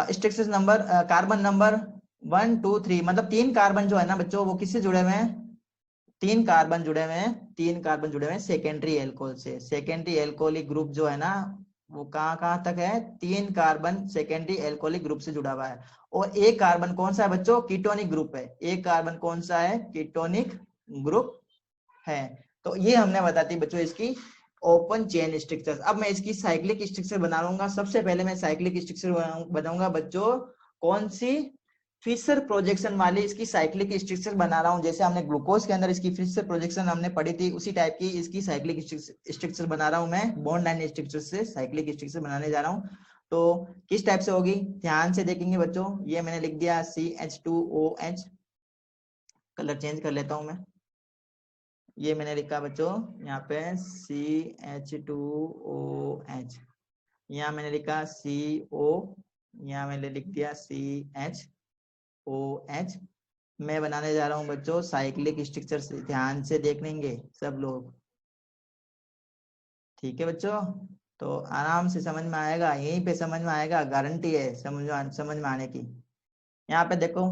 स्ट्रक्चर नंबर कार्बन नंबर 1 2 3, मतलब 3 कार्बन जो है ना बच्चों वो किससे जुड़े हुए हैं, 3 कार्बन जुड़े हुए हैं, 3 कार्बन जुड़े हुए हैं सेकेंडरी एल्कोहल से। सेकेंडरी एल्कोहलिक ग्रुप जो है ना वो कहाँ तक है, 3 कार्बन सेकेंडरी एल्कोहलिक ग्रुप से जुड़ा हुआ है। और एक कार्बन कौन सा है बच्चों, कीटोनिक ग्रुप है, एक कार्बन कौन सा है, कीटोनिक ग्रुप है। तो ये हमने बता दी बच्चों इसकी ओपन चेन स्ट्रक्चर। अब मैं इसकी साइक्लिक स्ट्रक्चर बना लूंगा। सबसे पहले मैं साइक्लिक स्ट्रक्चर बनाऊंगा बच्चों, कौन सी, फिशर प्रोजेक्शन वाली इसकी साइक्लिक स्ट्रक्चर बना रहा हूं। जैसे हमने ग्लूकोज के अंदर इसकी फिशर प्रोजेक्शन हमने पढ़ी थी, उसी टाइप की इसकी साइक्लिक स्ट्रक्चर बना रहा हूं मैं, बॉन्ड लाइन स्ट्रक्चर से साइक्लिक स्ट्रक्चर बनाने जा रहा हूं। तो किस टाइप से होगी ध्यान से देखेंगे बच्चों। ये मैंने लिख दिया CH2OH, कलर चेंज कर लेता हूं मैं। ये मैंने लिखा बच्चों यहाँ पे CH2OH, यहाँ मैंने लिखा CO, यहाँ मैंने लिख दिया CHOH। मैं बनाने जा रहा हूँ बच्चों साइक्लिक स्ट्रक्चर से, ध्यान से देख लेंगे सब लोग, ठीक है बच्चों। तो आराम से समझ में आएगा, यहीं पे समझ में आएगा, गारंटी है समझ में आने की। यहाँ पे देखो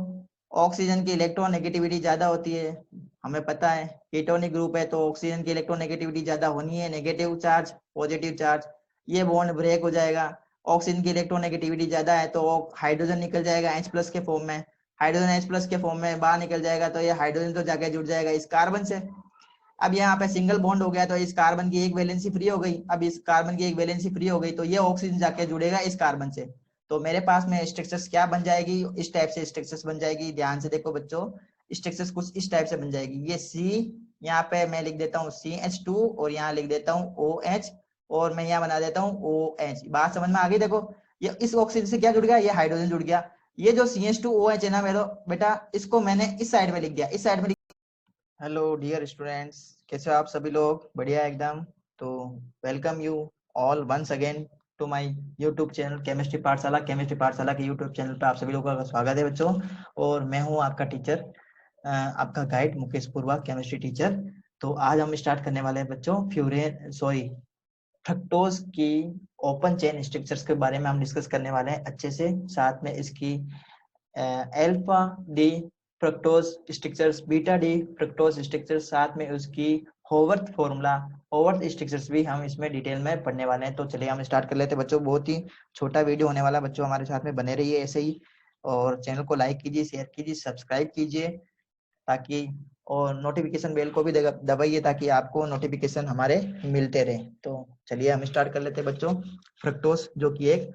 ऑक्सीजन की इलेक्ट्रोनेगेटिविटी ज्यादा होती है, हमें पता है कीटोनिक ग्रुप है तो ऑक्सीजन की इलेक्ट्रोनेगेटिविटी ज्यादा होनी है, नेगेटिव चार्ज पॉजिटिव चार्ज, ये बॉन्ड ब्रेक हो जाएगा। ऑक्सीजन की इलेक्ट्रोनेगेटिविटी ज्यादा है तो हाइड्रोजन निकल जाएगा H+ के फॉर्म में, हाइड्रोजन H+ के फॉर्म में बाहर निकल जाएगा, तो ये हाइड्रोजन तो जाके जुड़ जाएगा इस कार्बन से। अब यहाँ पे सिंगल बॉन्ड हो गया तो इस कार्बन की एक वैलेंसी फ्री हो गई, अब इस कार्बन की एक वैलेंसी फ्री हो गई तो ये ऑक्सीजन जाके जुड़ेगा इस कार्बन से। तो मेरे पास में स्ट्रक्चर्स क्या बन जाएगी, इस टाइप से स्ट्रक्चर्स बन जाएगी। ध्यान से देखो बच्चों, स्ट्रक्चर्स कुछ इस टाइप से बन जाएगी। ये C, यहाँ पे मैं लिख देता हूँ CH2 और यहाँ लिख देता हूँ OH, और मैं यहाँ बना देता हूँ OH। बात समझ में आ गई। देखो ये इस ऑक्सीजन से क्या जुड़ गया, ये हाइड्रोजन जुड़ गया। ये जो CH2OH है ना मेरा बेटा, इसको मैंने इस साइड में लिख दिया, इस साइड में। हेलो डियर स्टूडेंट्स, कैसे हो आप सभी लोग, बढ़िया एकदम। तो welcome you all once again to my YouTube channel chemistry Pathshala. Chemistry Pathshala के यूट्यूब चैनल पर आप सभी लोगों का स्वागत है बच्चों। और मैं हूं आपका टीचर, आपका गाइड मुकेश पूर्वा, केमिस्ट्री टीचर। तो आज हम स्टार्ट करने वाले हैं बच्चों फ्रक्टोज की ओपन चेन स्ट्रक्चर्स के बारे में हम डिस्कस करने वाले हैं अच्छे से। साथ में इसकी alpha D fructose structures, beta D fructose structures, साथ में उसकी होवर्थ फॉर्मूला, होवर्थ स्ट्रक्चर्स भी हम इसमें डिटेल में पढ़ने वाले हैं। तो चलिए हम स्टार्ट कर लेते हैं बच्चों। बहुत ही छोटा वीडियो होने वाला बच्चों, हमारे साथ में बने रहिए ऐसे ही, और चैनल को लाइक कीजिए, शेयर कीजिए, सब्सक्राइब कीजिए, ताकि और नोटिफिकेशन बेल को भी दबाइए ताकि आपको नोटिफिकेशन हमारे मिलते रहे। तो चलिए हम स्टार्ट कर लेते हैं बच्चों। फ्रक्टोज जो कि एक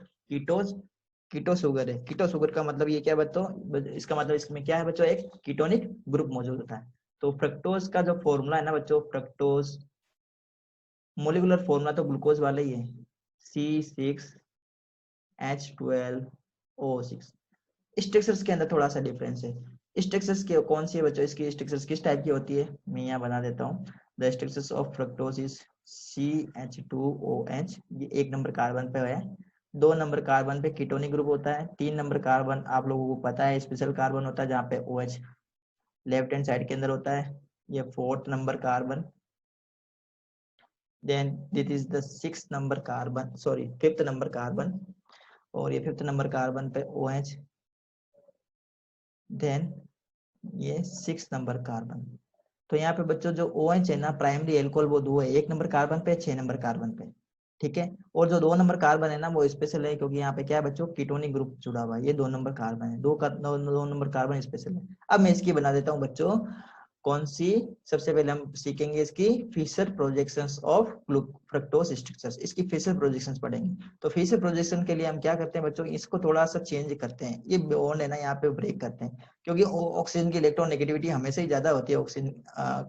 कीटो शुगर है। कीटो शुगर का मतलब ये क्या है बच्चों, इसका मतलब इसमें क्या है बच्चों, एक कीटोनिक ग्रुप मौजूद होता है। तो फ्रक्टोज का जो फॉर्मूला है ना बच्चों, फ्रक्टोज मोलिकुलर फॉर्मूला तो ग्लूकोज वाला ही है, C6H12O6। स्ट्रक्चर्स के अंदर थोड़ा सा डिफरेंस है। स्ट्रक्चर्स के कौन सी है बच्चों, इसकी स्ट्रक्चर्स किस टाइप की होती है, मैं यहाँ बना देता हूँ। The structures of fructose is CH2OH, ये 1 नंबर कार्बन पे है, 2 नंबर कार्बन पे कीटोनिक ग्रुप होता है, 3 नंबर कार्बन आप लोगों को पता है स्पेशल कार्बन होता है जहाँ पे OH लेफ्ट हैंड साइड के अंदर होता है, ये 4th number carbon. Then this is the 6th number carbon, sorry 5th number carbon, और ये 5th नंबर कार्बन पे OH। देन ये 6 नंबर कार्बन। तो यहाँ पे बच्चों जो OH है ना प्राइमरी एल्कोहल वो 2 है, 1 नंबर कार्बन पे, 6 नंबर कार्बन पे, ठीक है। और जो 2 नंबर कार्बन है ना वो स्पेशल है, क्योंकि यहाँ पे क्या है बच्चों, कीटोनिक ग्रुप जुड़ा हुआ है। ये 2 नंबर कार्बन है, दो नंबर कार्बन स्पेशल है। अब मैं इसकी बना देता हूँ बच्चों कौन सी, सबसे पहले हम सीखेंगे इसकी Fisher projections of fructose structures. इसकी फिशर प्रोजेक्शंस पढ़ेंगे। तो फिशर प्रोजेक्शन के लिए हम क्या करते हैं बच्चों, इसको थोड़ा सा चेंज करते हैं, ये बॉन्ड है ना यहाँ पे ब्रेक करते हैं, क्योंकि ऑक्सीजन की इलेक्ट्रोनेगेटिविटी हमेशा ही ज्यादा होती है ऑक्सीजन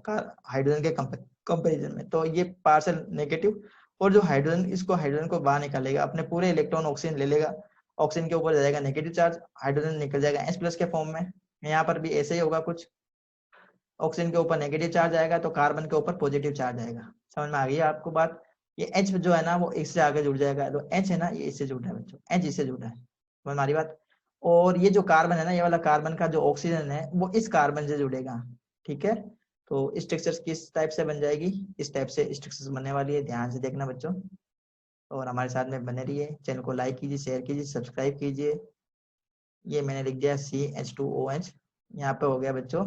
का हाइड्रोजन के कंपेरिजन में। तो ये पार्शियल नेगेटिव, और जो हाइड्रोजन, इसको हाइड्रोजन को बाहर निकालेगा, अपने पूरे इलेक्ट्रॉन ऑक्सीजन ले लेगा, ऑक्सीजन के ऊपर जाएगा नेगेटिव चार्ज, हाइड्रोजन निकल जाएगा H+ के फॉर्म में। यहाँ पर भी ऐसे ही होगा कुछ। ऑक्सीजन के ऊपर नेगेटिव चार्ज आएगा तो कार्बन के ऊपर पॉजिटिव चार्ज आएगा। समझ में आ गई है आपको बात? ये H जो है ना वो इससे आगे जुड़ जाएगा, तो H है ना ये इससे जुड़ रहा है बच्चों, H इससे जुड़ रहा है। समझ में आ रही बात? और ये जो कार्बन है ना, ये वाला कार्बन का जो ऑक्सीजन है वो इस कार्बन से जुड़ेगा। ठीक है, तो स्ट्रक्चर किस टाइप से बन जाएगी, इस टाइप से स्ट्रक्चर बनने वाली है, ध्यान से देखना बच्चों। और हमारे साथ में बने रहिए, चैनल को लाइक कीजिए, शेयर कीजिए, सब्सक्राइब कीजिए। ये मैंने लिख दिया CH2OH, यहाँ पे हो गया बच्चों।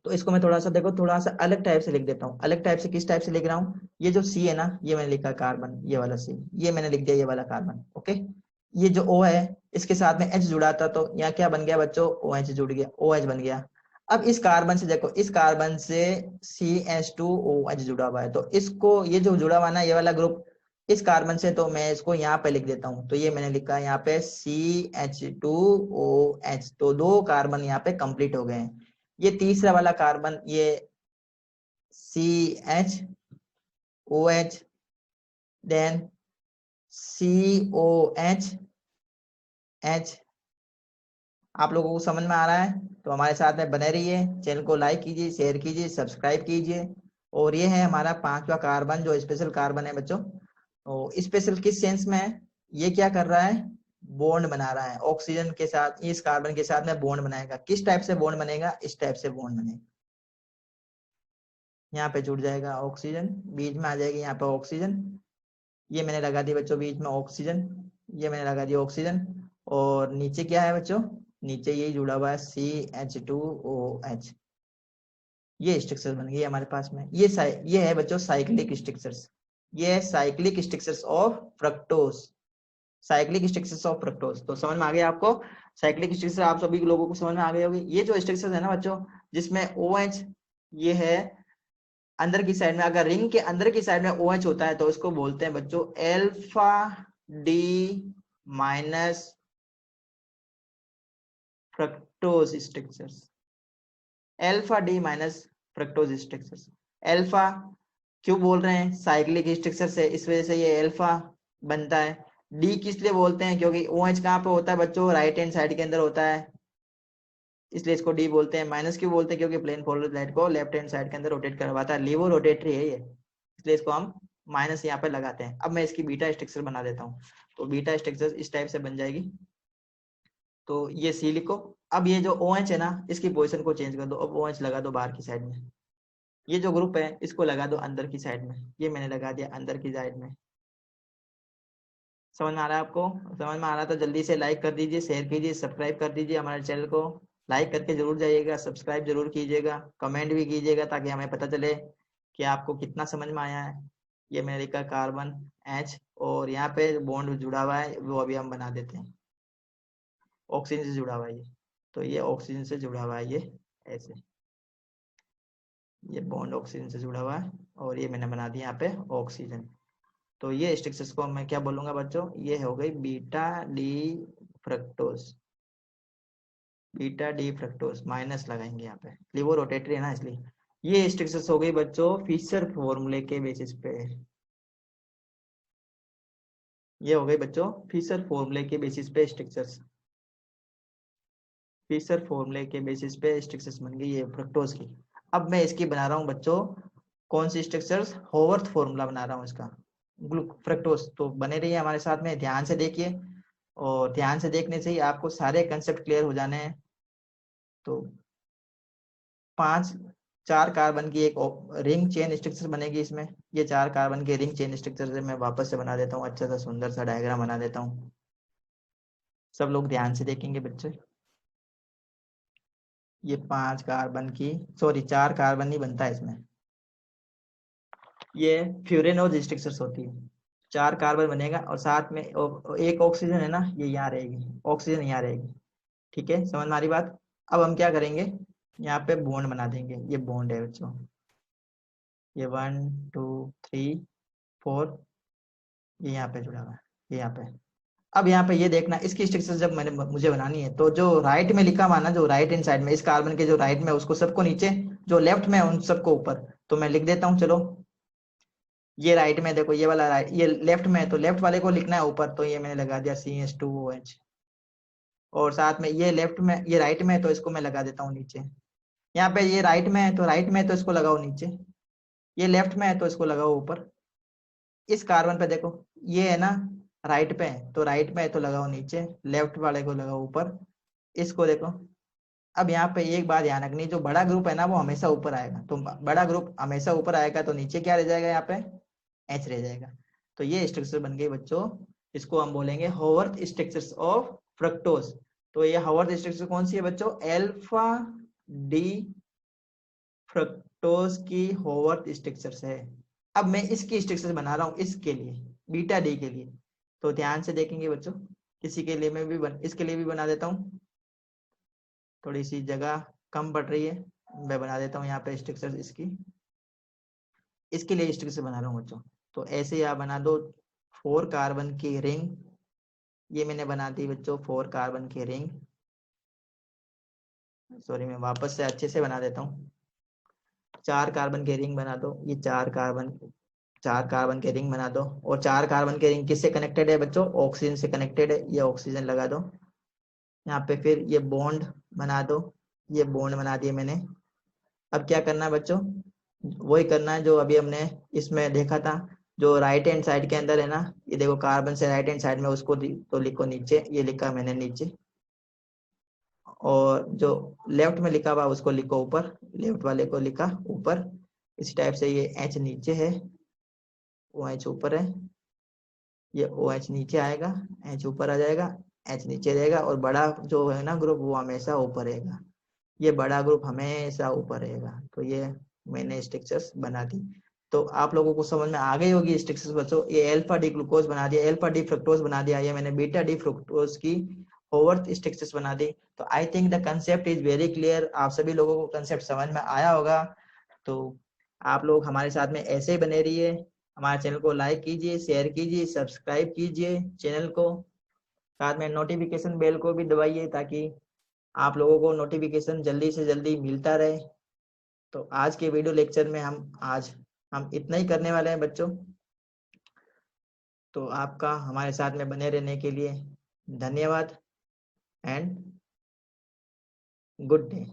तो इसको मैं थोड़ा सा देखो, थोड़ा सा अलग टाइप से लिख देता हूँ। अलग टाइप से किस टाइप से लिख रहा हूँ, ये जो C है ना, ये मैंने लिखा कार्बन, ये वाला C, ये मैंने लिख दिया ये वाला कार्बन। ओके, ये जो O है इसके साथ में H जुड़ा था, तो यहाँ क्या बन गया बच्चों, OH जुड़ गया, OH बन गया। अब इस कार्बन से देखो, इस कार्बन से CH2OH जुड़ा हुआ है, तो इसको ये जो जुड़ा हुआ ना ये वाला ग्रुप इस कार्बन से, तो मैं इसको यहाँ पे लिख देता हूँ। तो ये मैंने लिखा है यहाँ पे CH2OH, तो 2 कार्बन यहाँ पे कंप्लीट हो गए हैं। ये तीसरा वाला कार्बन, ये CH-OH, देन COH, H। आप लोगों को समझ में आ रहा है? तो हमारे साथ में बने रहिए, चैनल को लाइक कीजिए, शेयर कीजिए, सब्सक्राइब कीजिए। और ये है हमारा 5वां कार्बन जो स्पेशल कार्बन है बच्चों। तो स्पेशल किस सेंस में है, ये क्या कर रहा है, बॉन्ड बना रहा है ऑक्सीजन के साथ, इस कार्बन के साथ में बॉन्ड बनाएगा। किस टाइप से बॉन्ड बनेगा, इस टाइप से बॉन्ड बनेगा। यहाँ पे जुड़ जाएगा ऑक्सीजन, बीच में आ जाएगी यहाँ पे ऑक्सीजन, ये मैंने लगा दी बच्चों बीच में ऑक्सीजन, ये मैंने लगा दिया ऑक्सीजन। और नीचे क्या है बच्चों, नीचे यही जुड़ा हुआ है CH2OH। ये स्ट्रक्चर बन गई हमारे पास में। ये है बच्चों साइक्लिक स्ट्रक्चर्स, ये है cyclic structures of fructose, cyclic structures of fructose. तो समझ में आ गया आपको, साइक्लिक स्ट्रक्चर आप सभी लोगों को समझ में आ गई होगी। ये जो स्ट्रक्चर है ना बच्चों, जिसमें OH ये है अंदर की साइड में, अगर रिंग के अंदर की साइड में OH होता है तो इसको बोलते हैं बच्चों alpha D minus fructose structures, alpha D minus fructose structures. Alpha क्यों बोल रहे हैं, साइक्लिक स्ट्रक्चर से, इस वजह से ये अल्फा बनता है। डी किस लिए बोलते हैं, क्योंकि OH कहाँ पे होता है बच्चों, राइट हैंड साइड के अंदर होता है, इसलिए इसको डी बोलते हैं। माइनस क्यों बोलते हैं, क्योंकि प्लेन फॉरवर्ड लाइट को लेफ्ट हैंड साइड के अंदर रोटेट करवाता है, लीवो रोटेटरी है ये, इसलिए इसको हम माइनस यहाँ पे लगाते हैं। अब मैं इसकी बीटा स्ट्रक्चर बना देता हूँ, तो बीटा स्ट्रक्चर इस टाइप से बन जाएगी। तो ये C लिखो। अब ये जो OH है ना, इसकी पोजीशन को चेंज कर दो, अब OH लगा दो बाहर की साइड में। ये जो ग्रुप है इसको लगा दो अंदर की साइड में, ये मैंने लगा दिया अंदर की साइड में। समझ में आ रहा है आपको? समझ में आ रहा तो जल्दी से लाइक कर दीजिए, शेयर कीजिए, सब्सक्राइब कर दीजिए हमारे चैनल को। लाइक करके जरूर जाइएगा, सब्सक्राइब जरूर कीजिएगा, कमेंट भी कीजिएगा ताकि हमें पता चले कि आपको कितना समझ में आया है। ये मैंने लिखा कार्बन H, और यहाँ पे बॉन्ड जुड़ा हुआ है वो अभी हम बना देते हैं, ऑक्सीजन से जुड़ा हुआ है ये, तो ये ऑक्सीजन से जुड़ा हुआ है, ये ऐसे, ये बॉन्ड ऑक्सीजन से जुड़ा हुआ है, और ये मैंने बना दिया यहाँ पे ऑक्सीजन। तो ये स्ट्रक्चर्स को मैं क्या बोलूंगा बच्चों, ये हो गई beta D fructose, beta D fructose, minus लगाएंगे यहाँ पे, लिवो रोटेटरी है ना इसलिए। ये स्ट्रक्चर्स हो गई बच्चों फिशर फॉर्मूले के बेसिस पे, ये हो गई बच्चों फिशर फॉर्मूले के बेसिस पे स्ट्रक्चर्स, फिशर फॉर्मूले के बेसिस पे स्ट्रक्चर्स बन गई ये फ्रक्टोज की। अब मैं इसकी बना रहा हूँ बच्चों कौन सी स्ट्रक्चर्स, होवर्थ फॉर्मूला बना रहा हूँ इसका, फ्रक्टोज। तो बने रहिए हमारे साथ में, ध्यान से देखिए, और ध्यान से देखने से ही आपको सारे कंसेप्ट क्लियर हो जाने हैं। तो 4 कार्बन की एक रिंग चेन स्ट्रक्चर बनेगी इसमें, ये 4 कार्बन के रिंग चेन स्ट्रक्चर से मैं वापस से बना देता हूँ, अच्छा सा सुंदर सा डायग्राम बना देता हूँ। सब लोग ध्यान से देखेंगे बच्चे। ये 5 कार्बन की, सॉरी 4 कार्बन नहीं बनता है इसमें, ये फ्यूरेनोज स्ट्रक्चर्स होती है। 4 कार्बन बनेगा और साथ में एक ऑक्सीजन है ना, ये यहाँ रहेगी, ऑक्सीजन यहाँ रहेगी। ठीक है, समझ में आ रही बात? अब हम क्या करेंगे, यहाँ पे बॉन्ड बना देंगे, ये बॉन्ड है बच्चों, ये 1 2 3 4, ये यहाँ पे जुड़ा हुआ है, ये यहाँ पे। अब यहाँ पे ये देखना, इसकी स्ट्रक्चर जब मैंने मुझे बनानी है, तो जो राइट में लिखा हुआ ना, जो राइट हैंड साइड में इस कार्बन के जो राइट में उसको सबको नीचे, जो लेफ्ट में उन सबको ऊपर। तो मैं लिख देता हूँ, चलो ये राइट में देखो, ये वाला राइट, ये लेफ्ट में है तो लेफ्ट वाले को लिखना है ऊपर, तो ये मैंने लगा दिया CH2OH। और साथ में ये लेफ्ट में, ये राइट में है तो इसको मैं लगा देता हूँ नीचे, यहाँ पे ये राइट में है तो राइट में है तो इसको लगाओ नीचे, ये लेफ्ट में है तो इसको लगाओ ऊपर। इस कार्बन पे देखो ये है ना राइट पे है तो राइट में है तो लगाओ नीचे, लेफ्ट वाले को लगाओ ऊपर। इसको देखो, अब यहाँ पे एक बात ध्यान रखनी, जो बड़ा ग्रुप है ना वो हमेशा ऊपर आएगा, तो बड़ा ग्रुप हमेशा ऊपर आएगा तो नीचे क्या रह जाएगा, यहाँ पे एच रह जाएगा। तो ये स्ट्रक्चर बन गई बच्चों, इसको हम बोलेंगे होवर्थ स्ट्रक्चर्स ऑफ फ्रक्टोज। तो ये होवर्थ स्ट्रक्चर कौन सी है बच्चों, एल्फा डी फ्रक्टोज की होवर्थ स्ट्रक्चर्स है। अब मैं इसकी स्ट्रक्चर बना रहा हूँ इसके लिए, बीटा डी के लिए। तो ध्यान से देखेंगे बच्चों, किसी के लिए मैं भी इसके लिए भी बना देता हूँ, थोड़ी सी जगह कम पड़ रही है, मैं बना देता हूँ यहाँ पे स्ट्रक्चर इसके लिए स्ट्रक्चर बना रहा हूँ बच्चों। तो ऐसे आप बना दो 4 कार्बन की रिंग, ये मैंने बना दी बच्चों 4 कार्बन की रिंग। सॉरी, मैं वापस से अच्छे से बना देता हूँ। 4 कार्बन के रिंग बना दो, ये 4 कार्बन के रिंग बना दो। और 4 कार्बन के रिंग किससे कनेक्टेड है बच्चों, ऑक्सीजन से कनेक्टेड है, ये ऑक्सीजन लगा दो यहाँ पे। फिर ये बॉन्ड बना दो, ये बॉन्ड बना दिए मैंने। अब क्या करना है बच्चों, वही करना है जो अभी हमने इसमें देखा था, जो राइट हैंड साइड के अंदर है ना, ये देखो कार्बन से राइट हैंड साइड में उसको तो लिखो नीचे, ये लिखा मैंने नीचे। और जो लेफ्ट में लिखा हुआ उसको लिखो ऊपर, लेफ्ट वाले को लिखा ऊपर। इस टाइप से ये एच नीचे है, ओ एच ऊपर है, ये ओ एच नीचे आएगा, एच ऊपर आ जाएगा, एच नीचे रहेगा। और बड़ा जो है ना ग्रुप वो हमेशा ऊपर रहेगा, ये बड़ा ग्रुप हमेशा ऊपर रहेगा। तो ये मैंने स्ट्रक्चर्स बना दी। तो आप लोगों को समझ में आ गई होगी स्ट्रक्चर्स बच्चों। ये अल्फा डी ग्लूकोज बना दिया, अल्फा डी फ्रुक्टोज बना दिया, ये मैंने बीटा डी फ्रुक्टोज की ओवर्थ स्ट्रक्चर्स बना दी। तो I think the concept is very clear, आप सभी लोगों को कंसेप्ट समझ में आया होगा। तो आप लोग हमारे साथ में ऐसे ही बने रहिए, हमारे चैनल को लाइक कीजिए, शेयर कीजिए, सब्सक्राइब कीजिए चैनल को, साथ में नोटिफिकेशन बेल को भी दबाइए ताकि आप लोगों को नोटिफिकेशन जल्दी से जल्दी मिलता रहे। तो आज के वीडियो लेक्चर में हम इतना ही करने वाले हैं बच्चों। तो आपका हमारे साथ में बने रहने के लिए धन्यवाद एंड गुड डे।